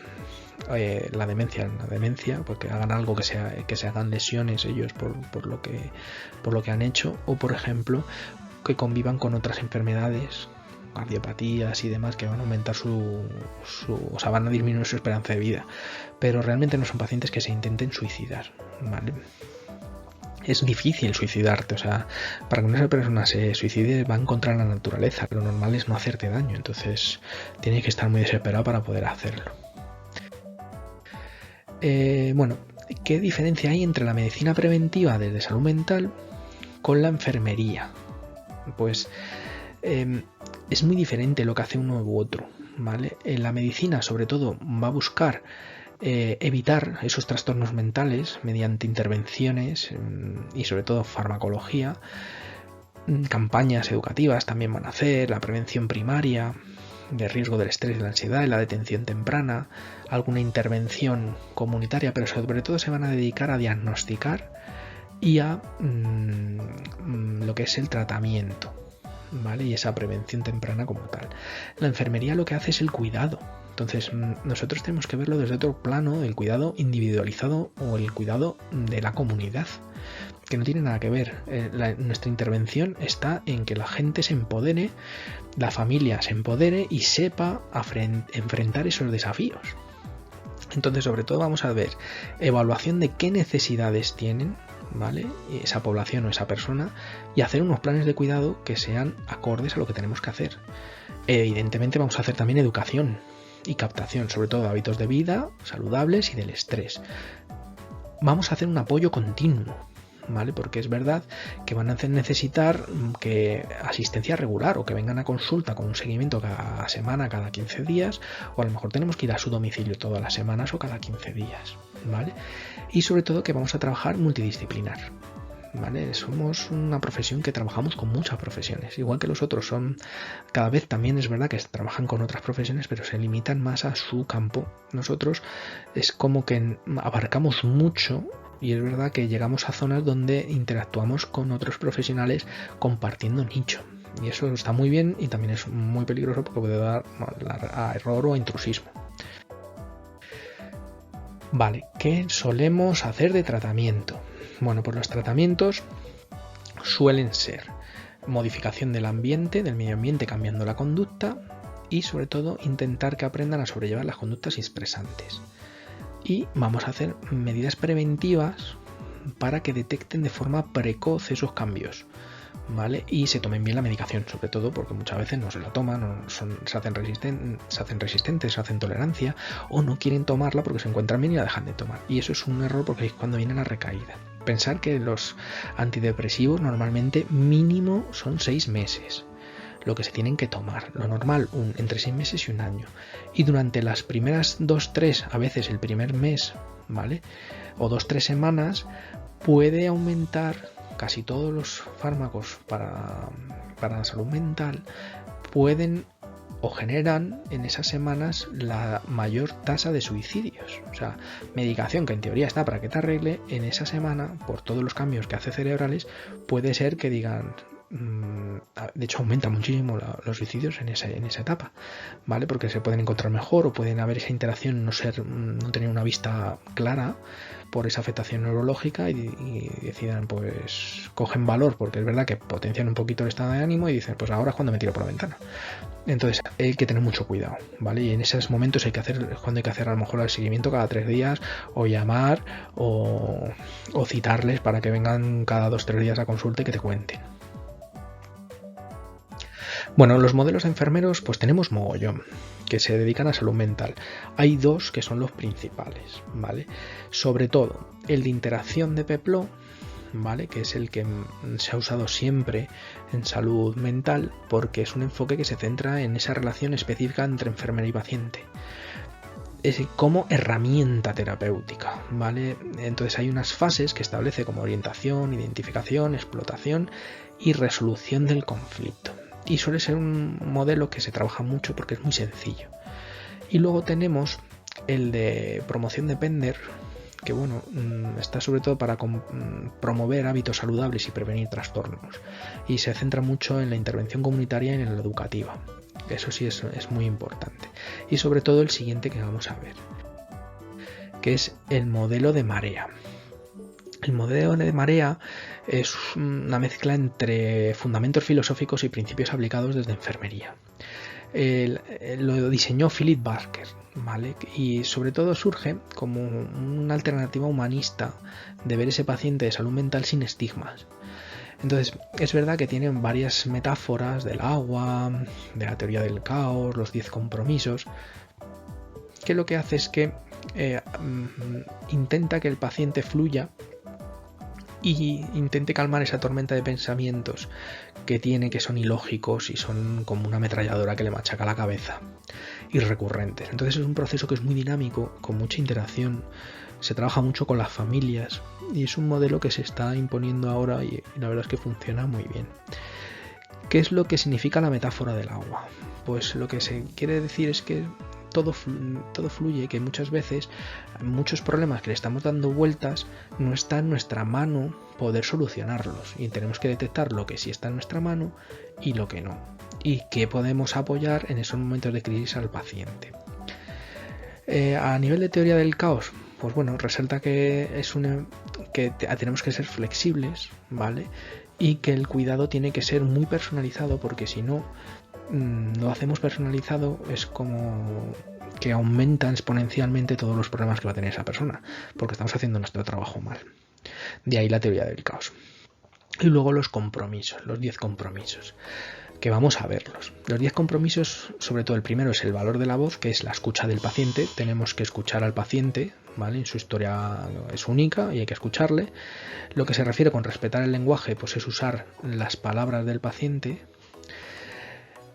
la demencia, porque hagan algo que se hagan lesiones ellos por lo que han hecho, o por ejemplo que convivan con otras enfermedades, cardiopatías y demás, que van a aumentar o sea, van a disminuir su esperanza de vida, pero realmente no son pacientes que se intenten suicidar, ¿vale? Es difícil suicidarte, o sea, para que una persona se suicide va en contra de la naturaleza, lo normal es no hacerte daño, entonces tienes que estar muy desesperado para poder hacerlo. Bueno, ¿qué diferencia hay entre la medicina preventiva desde salud mental con la enfermería? Pues es muy diferente lo que hace uno u otro, ¿vale? La medicina, sobre todo, va a buscar evitar esos trastornos mentales mediante intervenciones y sobre todo farmacología. Campañas educativas también van a hacer, la prevención primaria de riesgo del estrés y la ansiedad, la detención temprana, alguna intervención comunitaria, pero sobre todo se van a dedicar a diagnosticar y a lo que es el tratamiento, ¿vale? Y esa prevención temprana como tal. La enfermería lo que hace es el cuidado. Entonces nosotros tenemos que verlo desde otro plano, el cuidado individualizado o el cuidado de la comunidad, que no tiene nada que ver. Nuestra intervención está en que la gente se empodere, la familia se empodere y sepa enfrentar esos desafíos. Entonces sobre todo vamos a ver evaluación de qué necesidades tienen, ¿vale? Esa población o esa persona, y hacer unos planes de cuidado que sean acordes a lo que tenemos que hacer. Evidentemente vamos a hacer también educación, y captación, sobre todo de hábitos de vida saludables y del estrés. Vamos a hacer un apoyo continuo, ¿vale? Porque es verdad que van a necesitar que asistencia regular o que vengan a consulta con un seguimiento cada semana, cada 15 días, o a lo mejor tenemos que ir a su domicilio todas las semanas o cada 15 días, ¿vale? Y sobre todo que vamos a trabajar multidisciplinar, ¿vale? Somos una profesión que trabajamos con muchas profesiones, igual que los otros son, cada vez también es verdad que trabajan con otras profesiones, pero se limitan más a su campo. Nosotros es como que abarcamos mucho. Y es verdad que llegamos a zonas donde interactuamos con otros profesionales compartiendo nicho. Y eso está muy bien y también es muy peligroso porque puede dar a error o a intrusismo. Vale, ¿qué solemos hacer de tratamiento? Bueno, pues los tratamientos suelen ser modificación del ambiente, del medio ambiente, cambiando la conducta y sobre todo intentar que aprendan a sobrellevar las conductas estresantes. Y vamos a hacer medidas preventivas para que detecten de forma precoz esos cambios, ¿vale? Y se tomen bien la medicación, sobre todo porque muchas veces no se la toman, se hacen resistentes, se hacen tolerancia o no quieren tomarla porque se encuentran bien y la dejan de tomar. Y eso es un error porque es cuando viene la recaída. Pensar que los antidepresivos normalmente mínimo son 6 meses. Lo que se tienen que tomar, lo normal, entre 6 meses y un año. Y durante las primeras 2-3, a veces el primer mes, ¿vale? O 2-3 semanas, puede aumentar casi todos los fármacos para la salud mental, pueden o generan en esas semanas la mayor tasa de suicidios. O sea, medicación que en teoría está para que te arregle, en esa semana, por todos los cambios que hace cerebrales, puede ser que digan... De hecho aumenta muchísimo los suicidios en esa etapa, ¿vale? Porque se pueden encontrar mejor o pueden haber esa interacción, no tener una vista clara por esa afectación neurológica y decidan, pues cogen valor porque es verdad que potencian un poquito el estado de ánimo y dicen, pues ahora es cuando me tiro por la ventana. Entonces hay que tener mucho cuidado, ¿vale? Y en esos momentos es cuando hay que hacer a lo mejor el seguimiento cada 3 días o llamar o citarles para que vengan cada 2-3 días a consulta y que te cuenten. Bueno, los modelos de enfermeros pues tenemos mogollón que se dedican a salud mental. Hay 2 que son los principales, ¿vale? Sobre todo el de interacción de Peplo, ¿vale? Que es el que se ha usado siempre en salud mental porque es un enfoque que se centra en esa relación específica entre enfermera y paciente. Es como herramienta terapéutica, ¿vale? Entonces hay unas fases que establece como orientación, identificación, explotación y resolución del conflicto. Y suele ser un modelo que se trabaja mucho porque es muy sencillo. Y luego tenemos el de promoción de Pender, que bueno, está sobre todo para promover hábitos saludables y prevenir trastornos. Y se centra mucho en la intervención comunitaria y en la educativa. Eso sí es muy importante. Y sobre todo el siguiente que vamos a ver, que es el modelo de Marea. El modelo de Marea es una mezcla entre fundamentos filosóficos y principios aplicados desde enfermería. Lo diseñó Philip Barker, ¿vale? Y sobre todo surge como una alternativa humanista de ver ese paciente de salud mental sin estigmas. Entonces, es verdad que tienen varias metáforas del agua, de la teoría del caos, los 10 compromisos, que lo que hace es que intenta que el paciente fluya y intente calmar esa tormenta de pensamientos que tiene, que son ilógicos y son como una ametralladora que le machaca la cabeza y recurrentes. Entonces es un proceso que es muy dinámico, con mucha interacción, se trabaja mucho con las familias y es un modelo que se está imponiendo ahora y la verdad es que funciona muy bien. ¿Qué es lo que significa la metáfora del agua? Pues lo que se quiere decir es que todo fluye, que muchas veces muchos problemas que le estamos dando vueltas no está en nuestra mano poder solucionarlos y tenemos que detectar lo que sí está en nuestra mano y lo que no, y que podemos apoyar en esos momentos de crisis al paciente. A nivel de teoría del caos, pues bueno, resalta que tenemos que ser flexibles, ¿vale? Y que el cuidado tiene que ser muy personalizado porque si no lo hacemos personalizado es como que aumentan exponencialmente todos los problemas que va a tener esa persona porque estamos haciendo nuestro trabajo mal. De ahí la teoría del caos. Y luego los compromisos, los 10 compromisos. que vamos a verlos. Los 10 compromisos, sobre todo el primero es el valor de la voz, que es la escucha del paciente. Tenemos que escuchar al paciente, ¿vale? Su historia es única y hay que escucharle. Lo que se refiere con respetar el lenguaje, pues es usar las palabras del paciente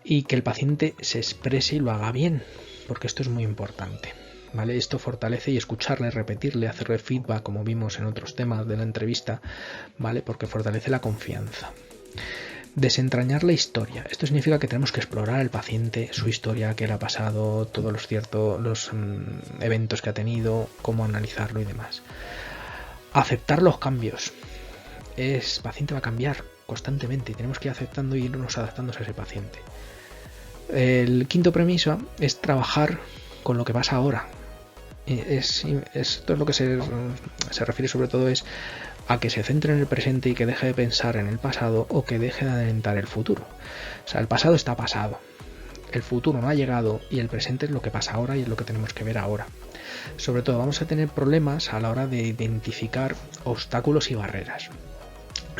y que el paciente se exprese y lo haga bien, porque esto es muy importante, ¿vale? Esto fortalece y escucharle, repetirle, hacerle feedback, como vimos en otros temas de la entrevista, ¿vale? Porque fortalece la confianza. Desentrañar la historia. Esto significa que tenemos que explorar al paciente, su historia, qué le ha pasado, todos los eventos que ha tenido, cómo analizarlo y demás. Aceptar los cambios. El paciente va a cambiar constantemente y tenemos que ir aceptando y irnos adaptándose a ese paciente. El quinto premisa es trabajar con lo que pasa ahora. Esto es lo que se refiere sobre todo es a que se centre en el presente y que deje de pensar en el pasado o que deje de adelantar el futuro. O sea, el pasado está pasado, el futuro no ha llegado y el presente es lo que pasa ahora y es lo que tenemos que ver ahora. Sobre todo vamos a tener problemas a la hora de identificar obstáculos y barreras.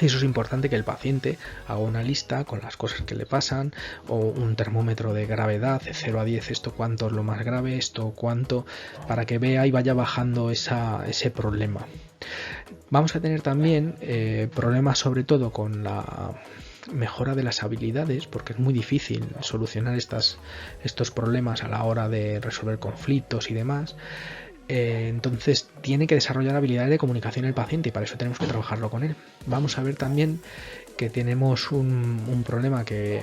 Eso es importante, que el paciente haga una lista con las cosas que le pasan o un termómetro de gravedad de 0 a 10, esto cuánto es lo más grave, esto cuánto, para que vea y vaya bajando ese problema. Vamos a tener también problemas sobre todo con la mejora de las habilidades, porque es muy difícil solucionar estos problemas a la hora de resolver conflictos y demás. Entonces tiene que desarrollar habilidades de comunicación el paciente y para eso tenemos que trabajarlo con él. Vamos a ver también que tenemos un problema que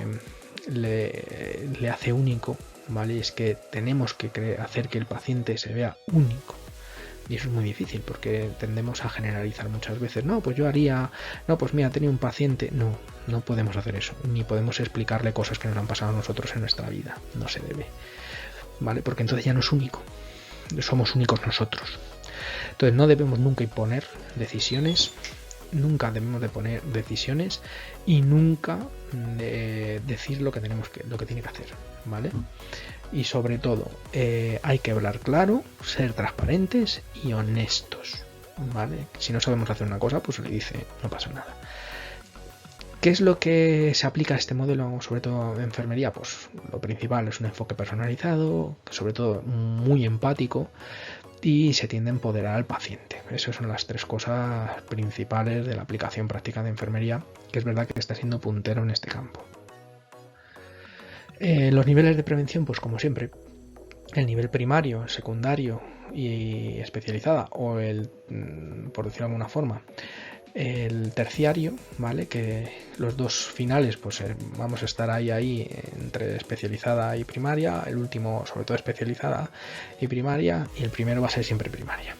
le hace único, ¿vale? Es que tenemos que hacer que el paciente se vea único. Y eso es muy difícil porque tendemos a generalizar muchas veces. No, pues yo haría... No, pues mira, tenía un paciente... No podemos hacer eso. Ni podemos explicarle cosas que nos han pasado a nosotros en nuestra vida. No se debe. ¿Vale? Porque entonces ya no es único. Somos únicos nosotros. Entonces no debemos nunca imponer decisiones. Nunca debemos de poner decisiones y nunca decir lo que tiene que hacer, ¿vale? Y sobre todo hay que hablar claro, ser transparentes y honestos, ¿vale? Si no sabemos hacer una cosa, pues se le dice, no pasa nada. ¿Qué es lo que se aplica a este modelo, sobre todo en enfermería? Pues lo principal es un enfoque personalizado, sobre todo muy empático, y se tiende a empoderar al paciente. Esas son las 3 cosas principales de la aplicación práctica de enfermería, que es verdad que está siendo puntero en este campo. Los niveles de prevención, pues como siempre, el nivel primario, secundario y especializada, o por decirlo de alguna forma, el terciario, ¿vale? Que los dos finales, pues vamos a estar ahí entre especializada y primaria, el último sobre todo especializada y primaria, y el primero va a ser siempre primaria.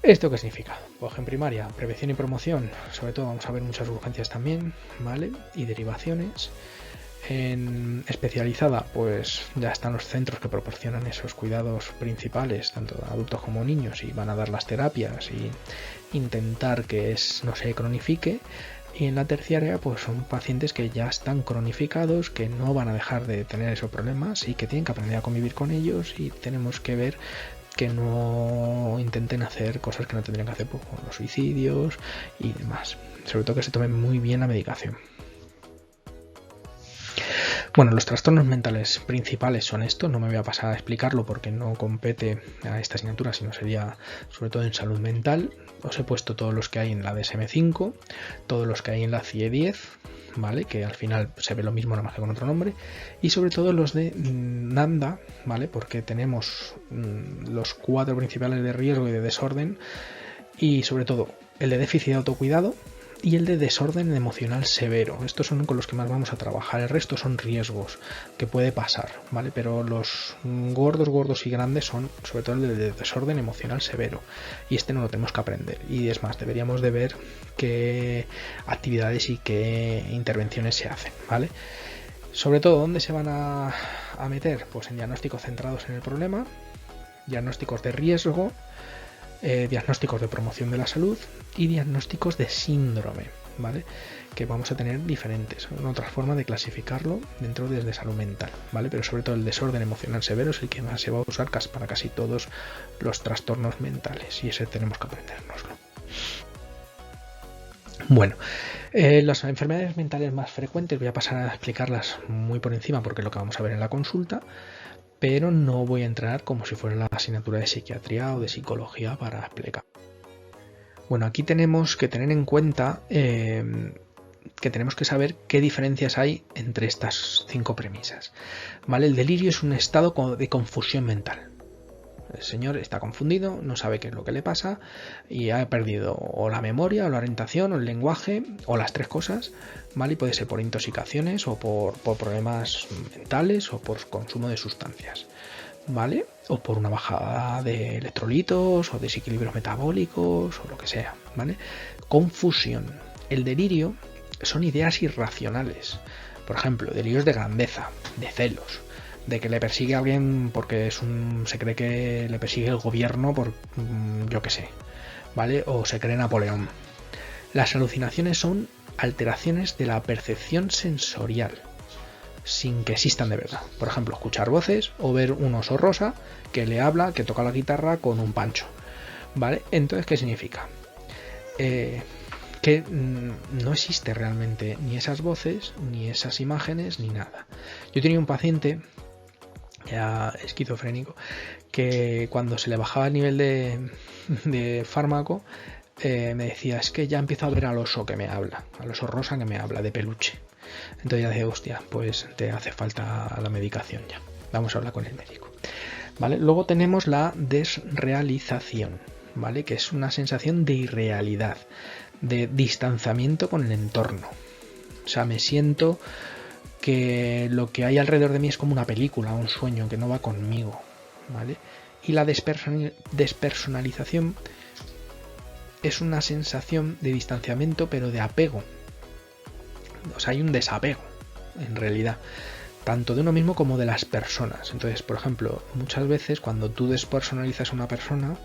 ¿Esto qué significa? Pues en primaria, prevención y promoción, sobre todo vamos a ver muchas urgencias también, ¿vale? Y derivaciones. En especializada, pues ya están los centros que proporcionan esos cuidados principales, tanto adultos como niños, y van a dar las terapias y intentar que no se cronifique. Y en la terciaria, pues son pacientes que ya están cronificados, que no van a dejar de tener esos problemas y que tienen que aprender a convivir con ellos, y tenemos que ver que no intenten hacer cosas que no tendrían que hacer, pues, como los suicidios y demás. Sobre todo que se tomen muy bien la medicación. Bueno, los trastornos mentales principales son estos, no me voy a pasar a explicarlo porque no compete a esta asignatura, sino sería sobre todo en salud mental. Os he puesto todos los que hay en la DSM-5, todos los que hay en la CIE-10, ¿vale? Que al final se ve lo mismo nada más que con otro nombre, y sobre todo los de NANDA, ¿vale? Porque tenemos los 4 principales de riesgo y de desorden, y sobre todo el de déficit de autocuidado y el de desorden emocional severo. Estos son con los que más vamos a trabajar. El resto son riesgos que puede pasar, ¿vale? Pero los gordos y grandes son sobre todo el de desorden emocional severo, y este no lo tenemos que aprender. Y es más, deberíamos de ver qué actividades y qué intervenciones se hacen, ¿vale? Sobre todo, ¿dónde se van a meter? Pues en diagnósticos centrados en el problema, diagnósticos de riesgo, diagnósticos de promoción de la salud y diagnósticos de síndrome, ¿vale? Que vamos a tener diferentes. Otra forma de clasificarlo dentro desde salud mental, ¿vale? Pero sobre todo el desorden emocional severo es el que más se va a usar para casi todos los trastornos mentales, y ese tenemos que aprendérnoslo. Bueno, las enfermedades mentales más frecuentes voy a pasar a explicarlas muy por encima porque es lo que vamos a ver en la consulta, pero no voy a entrar como si fuera la asignatura de psiquiatría o de psicología para explicar. Bueno, aquí tenemos que tener en cuenta que tenemos que saber qué diferencias hay entre estas 5 premisas. ¿Vale? El delirio es un estado de confusión mental. El señor está confundido, no sabe qué es lo que le pasa y ha perdido o la memoria, o la orientación, o el lenguaje, o las 3 cosas, ¿vale? Y puede ser por intoxicaciones, o por problemas mentales, o por consumo de sustancias, ¿vale? O por una bajada de electrolitos, o desequilibrios metabólicos, o lo que sea, ¿vale? Confusión. El delirio son ideas irracionales. Por ejemplo, delirios de grandeza, de celos, de que le persigue a alguien porque se cree que le persigue el gobierno por yo que sé, ¿vale? O se cree Napoleón. Las alucinaciones son alteraciones de la percepción sensorial sin que existan de verdad. Por ejemplo, escuchar voces o ver un oso rosa que le habla, que toca la guitarra con un pancho, ¿vale? Entonces, ¿qué significa? Que no existe realmente ni esas voces, ni esas imágenes, ni nada. Yo tenía un paciente ya esquizofrénico que cuando se le bajaba el nivel de fármaco me decía, es que ya empiezo a ver al oso que me habla, al oso rosa que me habla, de peluche. Entonces ya decía, hostia, pues te hace falta la medicación ya. Vamos a hablar con el médico. ¿Vale? Luego tenemos la desrealización, ¿vale? Que es una sensación de irrealidad, de distanciamiento con el entorno. O sea, me siento que lo que hay alrededor de mí es como una película, un sueño que no va conmigo, ¿vale? Y la despersonalización es una sensación de distanciamiento, pero de apego. O sea, hay un desapego, en realidad, tanto de uno mismo como de las personas. Entonces, por ejemplo, muchas veces cuando tú despersonalizas a una persona,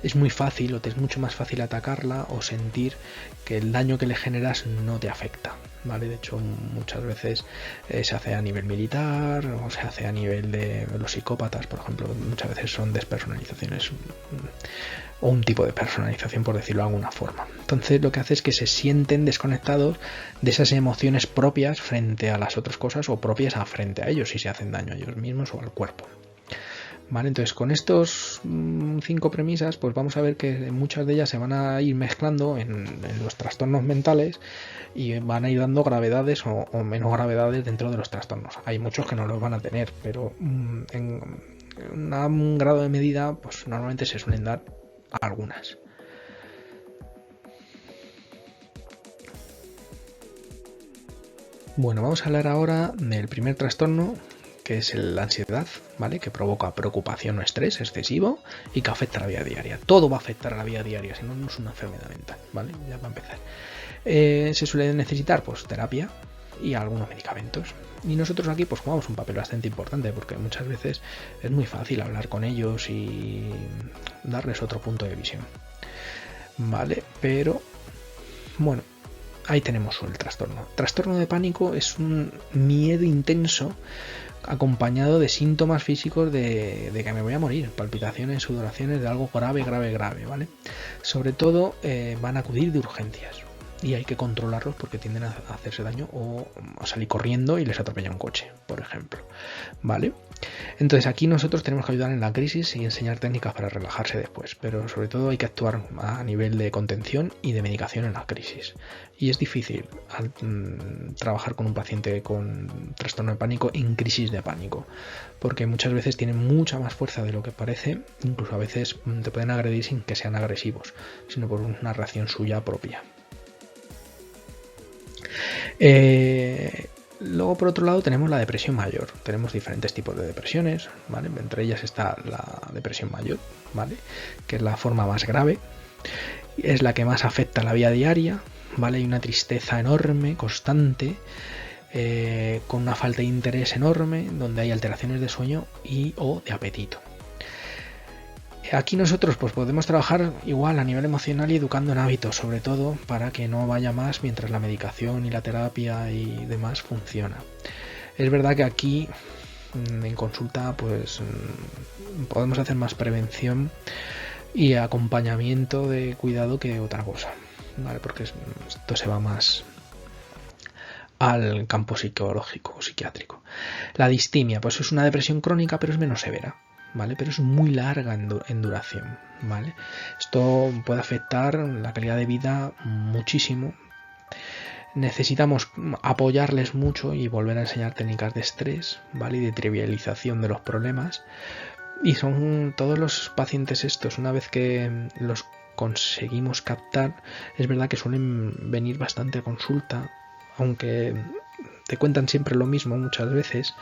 es muy fácil o te es mucho más fácil atacarla o sentir que el daño que le generas no te afecta, ¿vale? De hecho, muchas veces se hace a nivel militar o se hace a nivel de los psicópatas, por ejemplo, muchas veces son despersonalizaciones o un tipo de personalización, por decirlo de alguna forma. Entonces lo que hace es que se sienten desconectados de esas emociones propias frente a las otras cosas o propias frente a ellos, si se hacen daño a ellos mismos o al cuerpo. Vale, entonces con estos 5 premisas pues vamos a ver que muchas de ellas se van a ir mezclando en los trastornos mentales y van a ir dando gravedades o menos gravedades dentro de los trastornos. Hay muchos que no los van a tener, pero en un grado de medida pues normalmente se suelen dar algunas. Bueno, vamos a hablar ahora del primer trastorno, que es la ansiedad, ¿vale? Que provoca preocupación o estrés excesivo y que afecta a la vida diaria. Todo va a afectar a la vida diaria, si no, no es una enfermedad mental, ¿vale? Ya para empezar. Se suele necesitar pues terapia y algunos medicamentos. Y nosotros aquí pues jugamos un papel bastante importante porque muchas veces es muy fácil hablar con ellos y darles otro punto de visión, ¿vale? Pero bueno, ahí tenemos el trastorno. Trastorno de pánico es un miedo intenso acompañado de síntomas físicos de que me voy a morir, palpitaciones, sudoraciones, de algo grave, ¿vale? Sobre todo van a acudir de urgencias y hay que controlarlos porque tienden a hacerse daño o a salir corriendo y les atropella un coche, por ejemplo, ¿vale? Entonces aquí nosotros tenemos que ayudar en la crisis y enseñar técnicas para relajarse después, pero sobre todo hay que actuar a nivel de contención y de medicación en la crisis. Y es difícil trabajar con un paciente con trastorno de pánico en crisis de pánico, porque muchas veces tienen mucha más fuerza de lo que parece, incluso a veces te pueden agredir sin que sean agresivos, sino por una reacción suya propia. Luego, por otro lado, tenemos la depresión mayor. Tenemos diferentes tipos de depresiones, ¿vale? Entre ellas está la depresión mayor, ¿vale? Que es la forma más grave, es la que más afecta a la vida diaria, ¿vale? Hay una tristeza enorme, constante, con una falta de interés enorme, donde hay alteraciones de sueño y o de apetito. Aquí nosotros pues podemos trabajar igual a nivel emocional y educando en hábitos, sobre todo para que no vaya más mientras la medicación y la terapia y demás funciona. Es verdad que aquí en consulta pues podemos hacer más prevención y acompañamiento de cuidado que otra cosa, ¿vale? Porque esto se va más al campo psicológico o psiquiátrico. La distimia, pues es una depresión crónica, pero es menos severa, ¿vale? Pero es muy larga en duración, ¿vale? Esto puede afectar la calidad de vida muchísimo. Necesitamos apoyarles mucho y volver a enseñar técnicas de estrés, ¿vale? Y de trivialización de los problemas. Y son todos los pacientes estos, una vez que los conseguimos captar, es verdad que suelen venir bastante a consulta, aunque te cuentan siempre lo mismo muchas veces,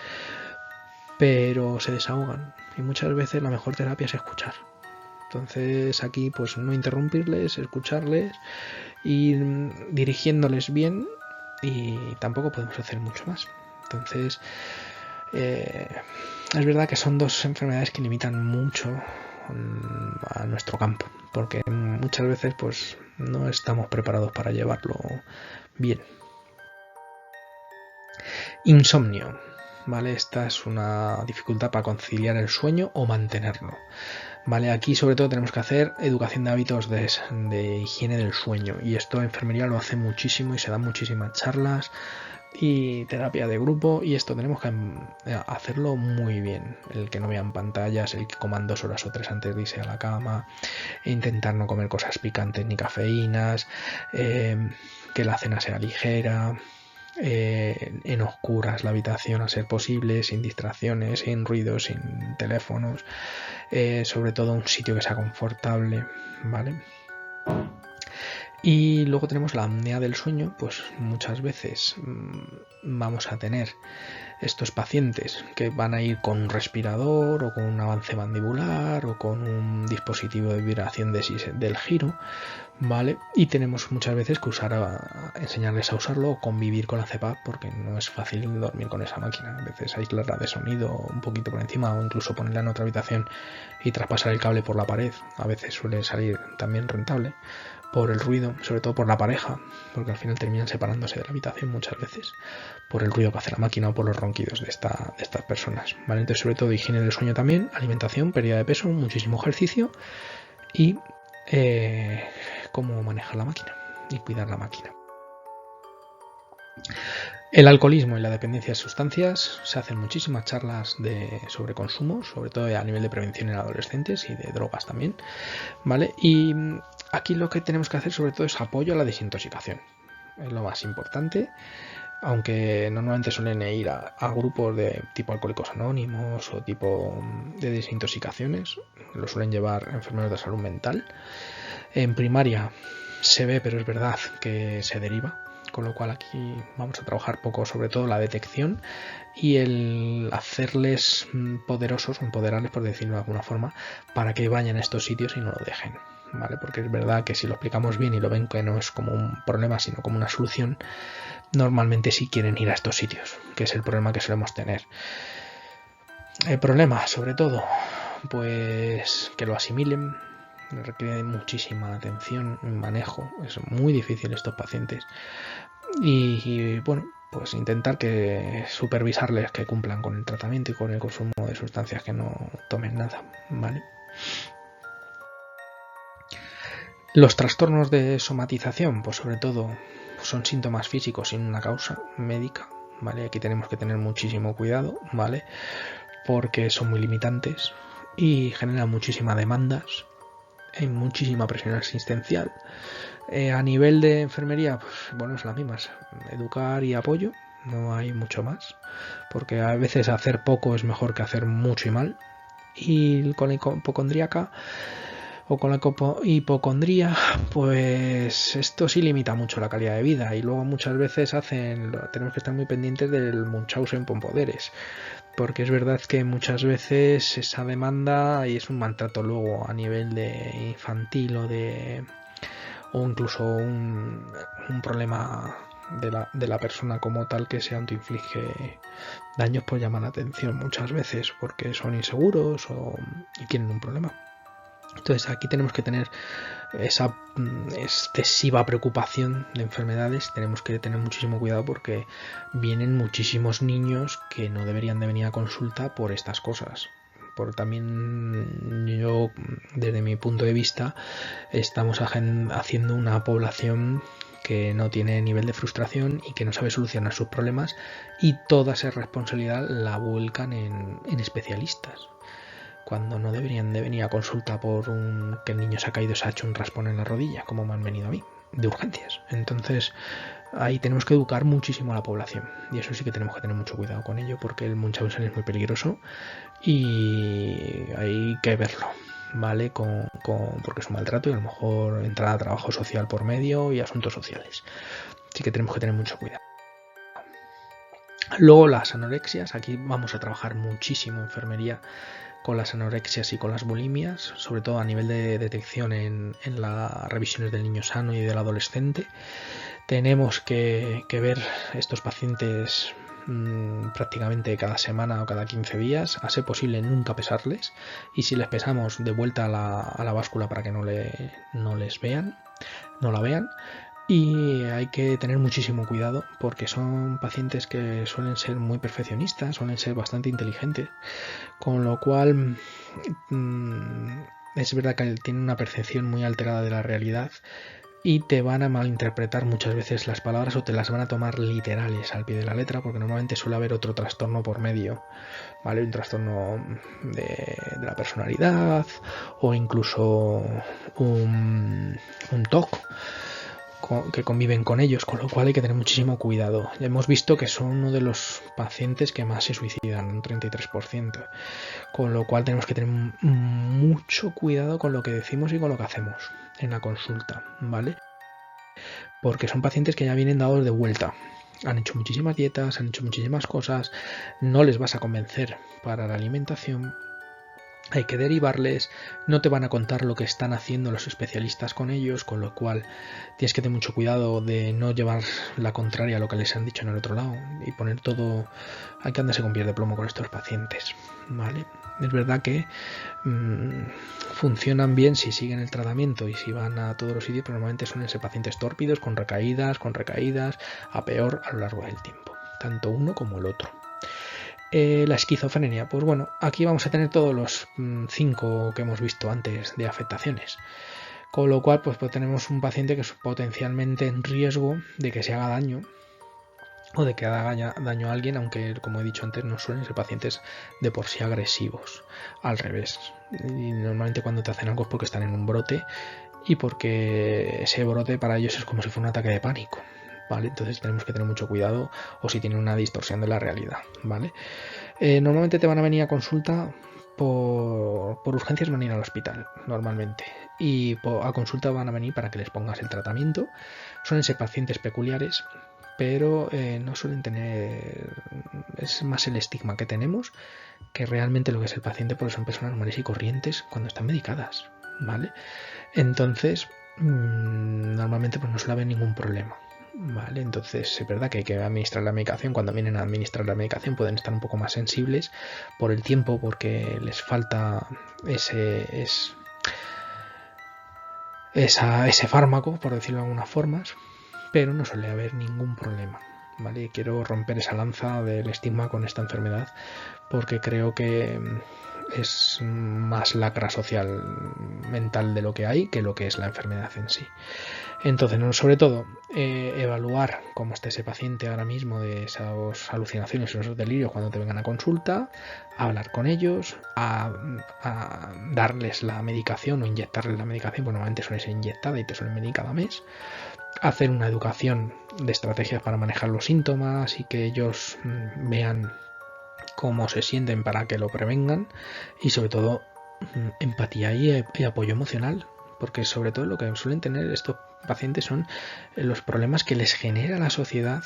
pero se desahogan y muchas veces la mejor terapia es escuchar. Entonces aquí pues no interrumpirles, escucharles y dirigiéndoles bien, y tampoco podemos hacer mucho más. Entonces es verdad que son dos enfermedades que limitan mucho a nuestro campo, porque muchas veces pues no estamos preparados para llevarlo bien. Insomnio, ¿vale? Esta es una dificultad para conciliar el sueño o mantenerlo, ¿vale? Aquí sobre todo tenemos que hacer educación de hábitos de higiene del sueño, y esto en enfermería lo hace muchísimo y se dan muchísimas charlas y terapia de grupo, y esto tenemos que hacerlo muy bien. El que no vean pantallas, el que coman 2 horas o 3 antes de irse a la cama, e intentar no comer cosas picantes ni cafeínas, que la cena sea ligera, en oscuras la habitación a ser posible, sin distracciones, sin ruidos, sin teléfonos, sobre todo un sitio que sea confortable, ¿vale? Y luego tenemos la apnea del sueño, pues muchas veces vamos a tener estos pacientes que van a ir con un respirador o con un avance mandibular o con un dispositivo de vibración del giro, ¿vale? Y tenemos muchas veces que enseñarles a usarlo o convivir con la CPAP, porque no es fácil dormir con esa máquina. A veces aislarla de sonido un poquito por encima, o incluso ponerla en otra habitación y traspasar el cable por la pared. A veces suele salir también rentable por el ruido, sobre todo por la pareja, porque al final terminan separándose de la habitación muchas veces por el ruido que hace la máquina o por los ronquidos de estas personas, ¿vale? Entonces, sobre todo higiene del sueño también, alimentación, pérdida de peso, muchísimo ejercicio y cómo manejar la máquina y cuidar la máquina. El alcoholismo y la dependencia de sustancias, se hacen muchísimas charlas sobre consumo, sobre todo a nivel de prevención en adolescentes y de drogas también, ¿vale? Y aquí lo que tenemos que hacer sobre todo es apoyo a la desintoxicación, es lo más importante, aunque normalmente suelen ir a grupos de tipo Alcohólicos Anónimos o tipo de desintoxicaciones, lo suelen llevar enfermeros de salud mental. En primaria se ve, pero es verdad que se deriva, con lo cual aquí vamos a trabajar poco, sobre todo la detección y el hacerles poderosos, empoderarles, por decirlo de alguna forma, para que vayan a estos sitios y no lo dejen, ¿vale? Porque es verdad que si lo explicamos bien y lo ven que no es como un problema, sino como una solución, normalmente sí quieren ir a estos sitios, que es el problema que solemos tener. El problema, sobre todo, pues que lo asimilen, requiere muchísima atención y manejo, es muy difícil estos pacientes, y bueno, pues intentar que supervisarles que cumplan con el tratamiento y con el consumo de sustancias, que no tomen nada, ¿vale? Los trastornos de somatización, pues sobre todo son síntomas físicos sin una causa médica, ¿vale? Aquí tenemos que tener muchísimo cuidado, ¿vale? Porque son muy limitantes y generan muchísimas demandas, hay muchísima presión asistencial. A nivel de enfermería, pues bueno, es la misma, educar y apoyo, no hay mucho más, porque a veces hacer poco es mejor que hacer mucho y mal. Y con la hipocondríaca o con la hipocondría, pues esto sí limita mucho la calidad de vida, y luego muchas veces tenemos que estar muy pendientes del Munchausen con poderes, porque es verdad que muchas veces esa demanda y es un maltrato luego a nivel de infantil o incluso un problema de la persona como tal, que se autoinflige daños por llamar la atención muchas veces porque son inseguros y tienen un problema. Entonces aquí tenemos que tener esa excesiva preocupación de enfermedades, tenemos que tener muchísimo cuidado, porque vienen muchísimos niños que no deberían de venir a consulta por estas cosas, porque también yo, desde mi punto de vista, estamos haciendo una población que no tiene nivel de frustración y que no sabe solucionar sus problemas, y toda esa responsabilidad la vuelcan en especialistas, cuando no deberían de venir a consulta por que el niño se ha caído, se ha hecho un raspón en la rodilla, como me han venido a mí, de urgencias. Entonces ahí tenemos que educar muchísimo a la población, y eso sí que tenemos que tener mucho cuidado con ello, porque el Munchausen es muy peligroso y hay que verlo, ¿vale? Porque es un maltrato y a lo mejor entra a trabajo social por medio y asuntos sociales. Así que tenemos que tener mucho cuidado. Luego las anorexias, aquí vamos a trabajar muchísimo en enfermería con las anorexias y con las bulimias, sobre todo a nivel de detección en las revisiones del niño sano y del adolescente. Tenemos que ver estos pacientes prácticamente cada semana o cada 15 días, a ser posible nunca pesarles, y si les pesamos, de vuelta a la báscula para que no la vean. Y hay que tener muchísimo cuidado, porque son pacientes que suelen ser muy perfeccionistas, suelen ser bastante inteligentes, con lo cual es verdad que tienen una percepción muy alterada de la realidad y te van a malinterpretar muchas veces las palabras, o te las van a tomar literales al pie de la letra, porque normalmente suele haber otro trastorno por medio, ¿vale? Un trastorno de la personalidad, o incluso un TOC, que conviven con ellos, con lo cual hay que tener muchísimo cuidado. Ya hemos visto que son uno de los pacientes que más se suicidan, un 33%, con lo cual tenemos que tener mucho cuidado con lo que decimos y con lo que hacemos en la consulta, ¿vale? Porque son pacientes que ya vienen dados de vuelta, han hecho muchísimas dietas, han hecho muchísimas cosas, no les vas a convencer para la alimentación, hay que derivarles, no te van a contar lo que están haciendo los especialistas con ellos, con lo cual tienes que tener mucho cuidado de no llevar la contraria a lo que les han dicho en el otro lado y poner todo. Hay que andarse con pies de plomo con estos pacientes, ¿vale? Es verdad que funcionan bien si siguen el tratamiento y si van a todos los sitios, pero normalmente suelen ser pacientes tórpidos, con recaídas, a peor a lo largo del tiempo, tanto uno como el otro. La esquizofrenia, pues bueno, aquí vamos a tener todos los 5 que hemos visto antes de afectaciones, con lo cual pues tenemos un paciente que es potencialmente en riesgo de que se haga daño, o de que haga daño a alguien, aunque como he dicho antes no suelen ser pacientes de por sí agresivos, al revés, y normalmente cuando te hacen algo es porque están en un brote, y porque ese brote para ellos es como si fuera un ataque de pánico, ¿vale? Entonces tenemos que tener mucho cuidado, o si tienen una distorsión de la realidad, ¿vale? Normalmente te van a venir a consulta por urgencias, van a ir al hospital normalmente, y a consulta van a venir para que les pongas el tratamiento. Suelen ser pacientes peculiares, pero no suelen tener, es más el estigma que tenemos que realmente lo que es el paciente, porque son personas normales y corrientes cuando están medicadas, ¿vale? Entonces normalmente pues no suele haber ningún problema, ¿vale? Entonces es verdad que hay que administrar la medicación. Cuando vienen a administrar la medicación pueden estar un poco más sensibles por el tiempo, porque les falta ese fármaco, por decirlo de algunas formas, pero no suele haber ningún problema, ¿vale? Quiero romper esa lanza del estigma con esta enfermedad, porque creo que es más lacra social mental de lo que hay que lo que es la enfermedad en sí. Entonces, sobre todo, evaluar cómo está ese paciente ahora mismo de esas alucinaciones o esos delirios cuando te vengan a consulta, hablar con ellos, a darles la medicación o inyectarles la medicación, porque normalmente suele ser inyectada y te suelen venir cada mes, hacer una educación de estrategias para manejar los síntomas y que ellos vean cómo se sienten para que lo prevengan, y sobre todo empatía y apoyo emocional, porque sobre todo lo que suelen tener estos pacientes son los problemas que les genera la sociedad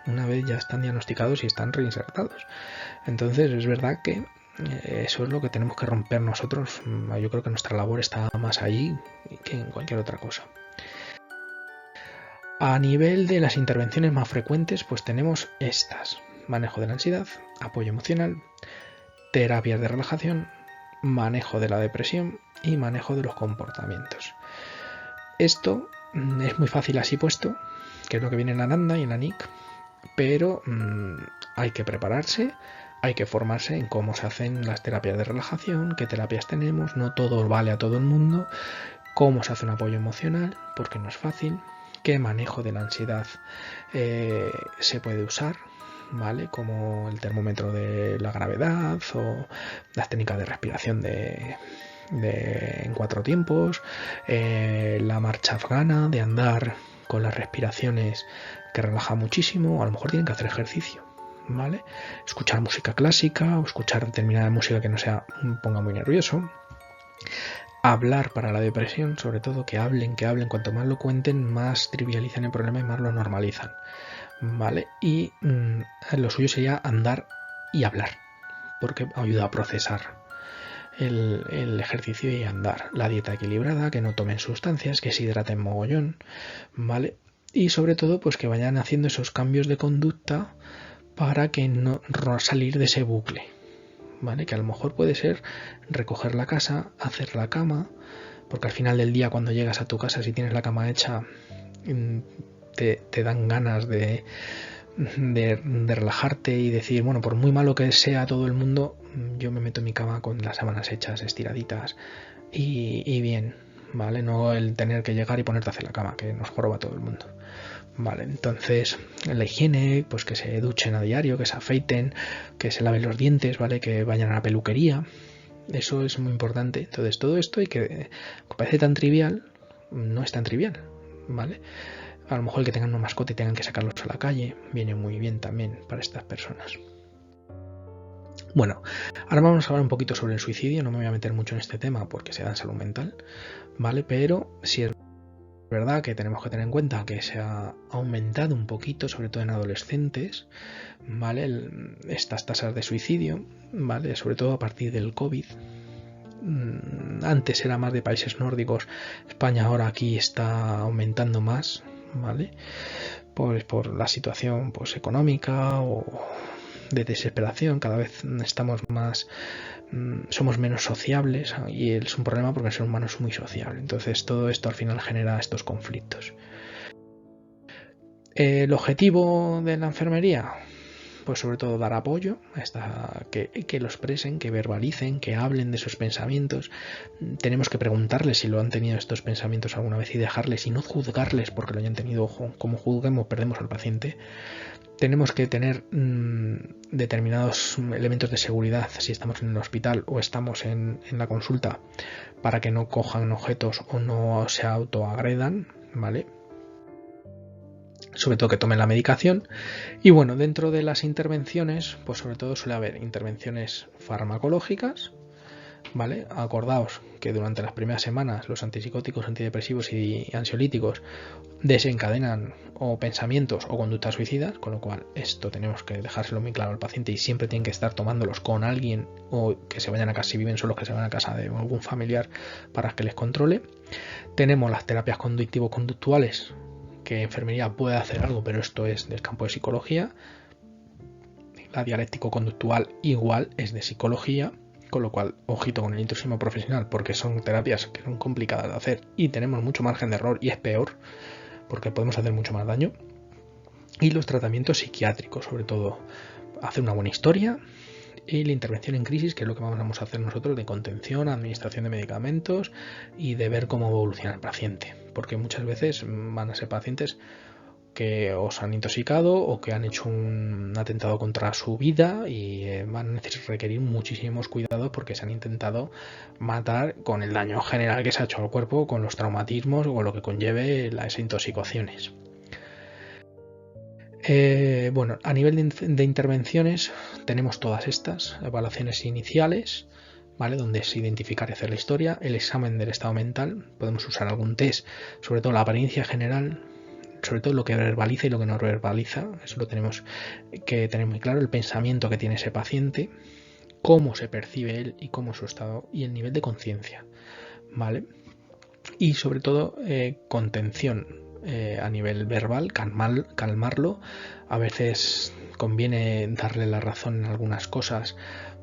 una vez ya están diagnosticados y están reinsertados. Entonces es verdad que eso es lo que tenemos que romper nosotros. Yo creo que nuestra labor está más ahí que en cualquier otra cosa. A nivel de las intervenciones más frecuentes, pues tenemos estas: manejo de la ansiedad, apoyo emocional, terapias de relajación, manejo de la depresión y manejo de los comportamientos. Esto es muy fácil así puesto, que es lo que viene en la NANDA y en la NIC, pero hay que prepararse, hay que formarse en cómo se hacen las terapias de relajación, qué terapias tenemos, no todo vale a todo el mundo, cómo se hace un apoyo emocional, porque no es fácil, qué manejo de la ansiedad se puede usar, ¿vale? Como el termómetro de la gravedad o las técnicas de respiración en 4 tiempos, la marcha afgana de andar con las respiraciones que relaja muchísimo, o a lo mejor tienen que hacer ejercicio, ¿vale? Escuchar música clásica o escuchar determinada música que no sea ponga muy nervioso. Hablar para la depresión, sobre todo que hablen, cuanto más lo cuenten, más trivializan el problema y más lo normalizan, ¿vale? Y lo suyo sería andar y hablar, porque ayuda a procesar el ejercicio y andar. La dieta equilibrada, que no tomen sustancias, que se hidraten mogollón, ¿vale? Y sobre todo, pues que vayan haciendo esos cambios de conducta para que no salir de ese bucle, ¿vale? Que a lo mejor puede ser recoger la casa, hacer la cama, porque al final del día cuando llegas a tu casa, si tienes la cama hecha, te dan ganas de relajarte y decir, bueno, por muy malo que sea todo el mundo, yo me meto en mi cama con las sábanas hechas, estiraditas y bien, ¿vale? No el tener que llegar y ponerte a hacer la cama, que nos joroba todo el mundo. Vale, entonces la higiene, pues que se duchen a diario, que se afeiten, que se laven los dientes, ¿vale? Que vayan a la peluquería. Eso es muy importante. Entonces todo esto y que parece tan trivial, no es tan trivial, ¿vale? A lo mejor el que tengan una mascota y tengan que sacarlos a la calle, viene muy bien también para estas personas. Bueno, ahora vamos a hablar un poquito sobre el suicidio. No me voy a meter mucho en este tema porque se da en salud mental, ¿vale? Pero si es verdad que tenemos que tener en cuenta que se ha aumentado un poquito, sobre todo en adolescentes, ¿vale? Estas tasas de suicidio, ¿vale? Sobre todo a partir del COVID. Antes era más de países nórdicos, España ahora aquí está aumentando más, ¿vale? Pues por la situación pues económica o de desesperación, cada vez estamos más, somos menos sociables y es un problema porque el ser humano es muy sociable. Entonces todo esto al final genera estos conflictos. El objetivo de la enfermería, pues sobre todo dar apoyo, que lo expresen, que verbalicen, que hablen de sus pensamientos. Tenemos que preguntarles si lo han tenido estos pensamientos alguna vez y dejarles y no juzgarles porque lo hayan tenido. Ojo, como juzguemos perdemos al paciente. Tenemos que tener determinados elementos de seguridad si estamos en el hospital o estamos en la consulta para que no cojan objetos o no se autoagredan, ¿vale? Sobre todo que tomen la medicación. Y bueno, dentro de las intervenciones, pues sobre todo suele haber intervenciones farmacológicas, ¿vale? Acordaos que durante las primeras semanas los antipsicóticos, antidepresivos y ansiolíticos desencadenan o pensamientos o conductas suicidas, con lo cual esto tenemos que dejárselo muy claro al paciente y siempre tienen que estar tomándolos con alguien o que se vayan a casa, si viven solos, que se vayan a casa de algún familiar para que les controle. Tenemos las terapias conductivo-conductuales, que enfermería puede hacer algo, pero esto es del campo de psicología. La dialéctico-conductual igual es de psicología, con lo cual ojito con el intrusismo profesional porque son terapias que son complicadas de hacer y tenemos mucho margen de error y es peor porque podemos hacer mucho más daño. Y los tratamientos psiquiátricos, sobre todo hacer una buena historia y la intervención en crisis, que es lo que vamos a hacer nosotros, de contención, administración de medicamentos y de ver cómo evoluciona el paciente, porque muchas veces van a ser pacientes que os han intoxicado o que han hecho un atentado contra su vida y van a requerir muchísimos cuidados porque se han intentado matar con el daño general que se ha hecho al cuerpo, con los traumatismos o lo que conlleve las intoxicaciones. Bueno, a nivel de intervenciones tenemos todas estas evaluaciones iniciales, ¿vale? Donde es identificar y hacer la historia, el examen del estado mental, podemos usar algún test, sobre todo la apariencia general, sobre todo lo que verbaliza y lo que no verbaliza, eso lo tenemos que tener muy claro, el pensamiento que tiene ese paciente, cómo se percibe él y cómo es su estado y el nivel de conciencia, ¿vale? Y sobre todo contención a nivel verbal, calmarlo, a veces conviene darle la razón en algunas cosas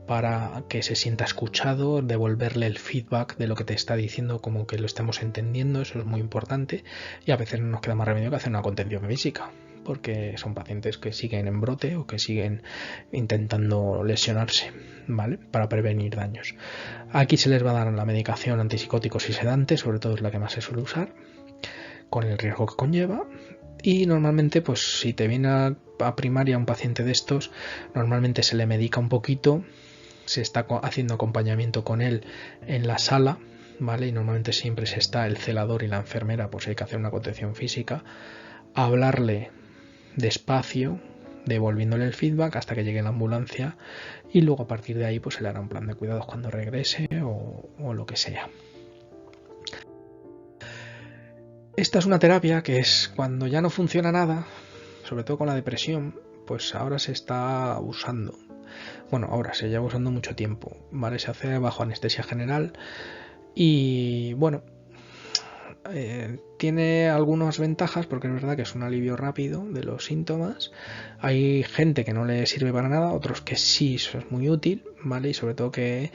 para que se sienta escuchado, devolverle el feedback de lo que te está diciendo como que lo estamos entendiendo, eso es muy importante y a veces no nos queda más remedio que hacer una contención física, porque son pacientes que siguen en brote o que siguen intentando lesionarse, ¿vale? Para prevenir daños. Aquí se les va a dar la medicación antipsicóticos y sedantes, sobre todo es la que más se suele usar, con el riesgo que conlleva. Y normalmente, pues si te viene a primaria un paciente de estos, normalmente se le medica un poquito, se está haciendo acompañamiento con él en la sala, ¿vale? Y normalmente siempre se está el celador y la enfermera, pues hay que hacer una contención física, hablarle despacio, devolviéndole el feedback hasta que llegue la ambulancia, y luego a partir de ahí pues se le hará un plan de cuidados cuando regrese o lo que sea. Esta es una terapia que es cuando ya no funciona nada, sobre todo con la depresión, pues ahora se está usando. Bueno, ahora se lleva usando mucho tiempo, ¿vale? Se hace bajo anestesia general y bueno, tiene algunas ventajas porque es verdad que es un alivio rápido de los síntomas. Hay gente que no le sirve para nada, otros que sí, eso es muy útil, ¿vale? Y sobre todo que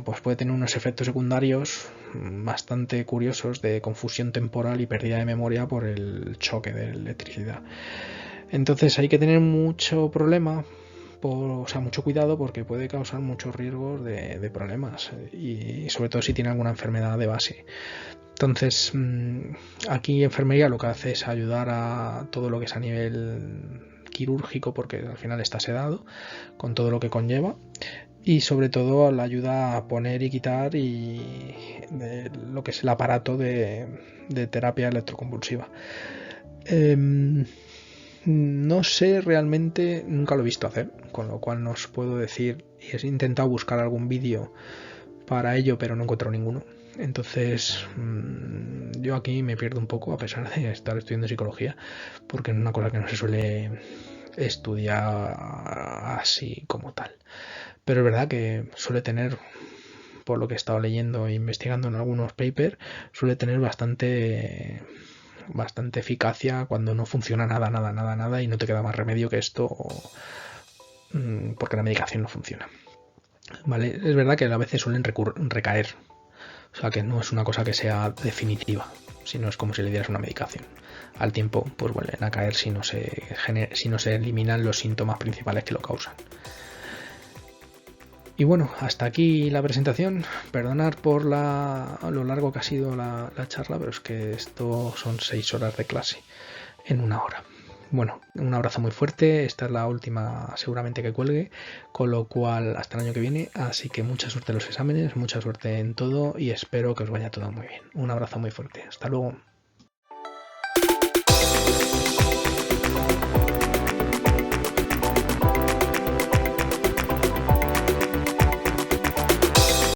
pues puede tener unos efectos secundarios bastante curiosos de confusión temporal y pérdida de memoria por el choque de electricidad. Entonces hay que tener mucho problema, mucho cuidado porque puede causar muchos riesgos de problemas y sobre todo si tiene alguna enfermedad de base. Entonces, aquí enfermería lo que hace es ayudar a todo lo que es a nivel quirúrgico, porque al final está sedado, con todo lo que conlleva, y sobre todo la ayuda a poner y quitar lo que es el aparato de terapia electroconvulsiva. No sé realmente, nunca lo he visto hacer, con lo cual no os puedo decir, y he intentado buscar algún vídeo para ello, pero no encuentro ninguno. Entonces yo aquí me pierdo un poco a pesar de estar estudiando psicología, porque es una cosa que no se suele estudiar así como tal. Pero es verdad que suele tener, por lo que he estado leyendo e investigando en algunos papers, suele tener bastante eficacia cuando no funciona nada y no te queda más remedio que esto porque la medicación no funciona. ¿Vale? Es verdad que a veces suelen recaer. O sea que no es una cosa que sea definitiva, sino es como si le dieras una medicación. Al tiempo, pues vuelven a caer si no se eliminan los síntomas principales que lo causan. Y bueno, hasta aquí la presentación. Perdonad por lo largo que ha sido la charla, pero es que esto son 6 horas de clase en 1 hora. Bueno, un abrazo muy fuerte, esta es la última seguramente que cuelgue, con lo cual hasta el año que viene, así que mucha suerte en los exámenes, mucha suerte en todo y espero que os vaya todo muy bien. Un abrazo muy fuerte, hasta luego.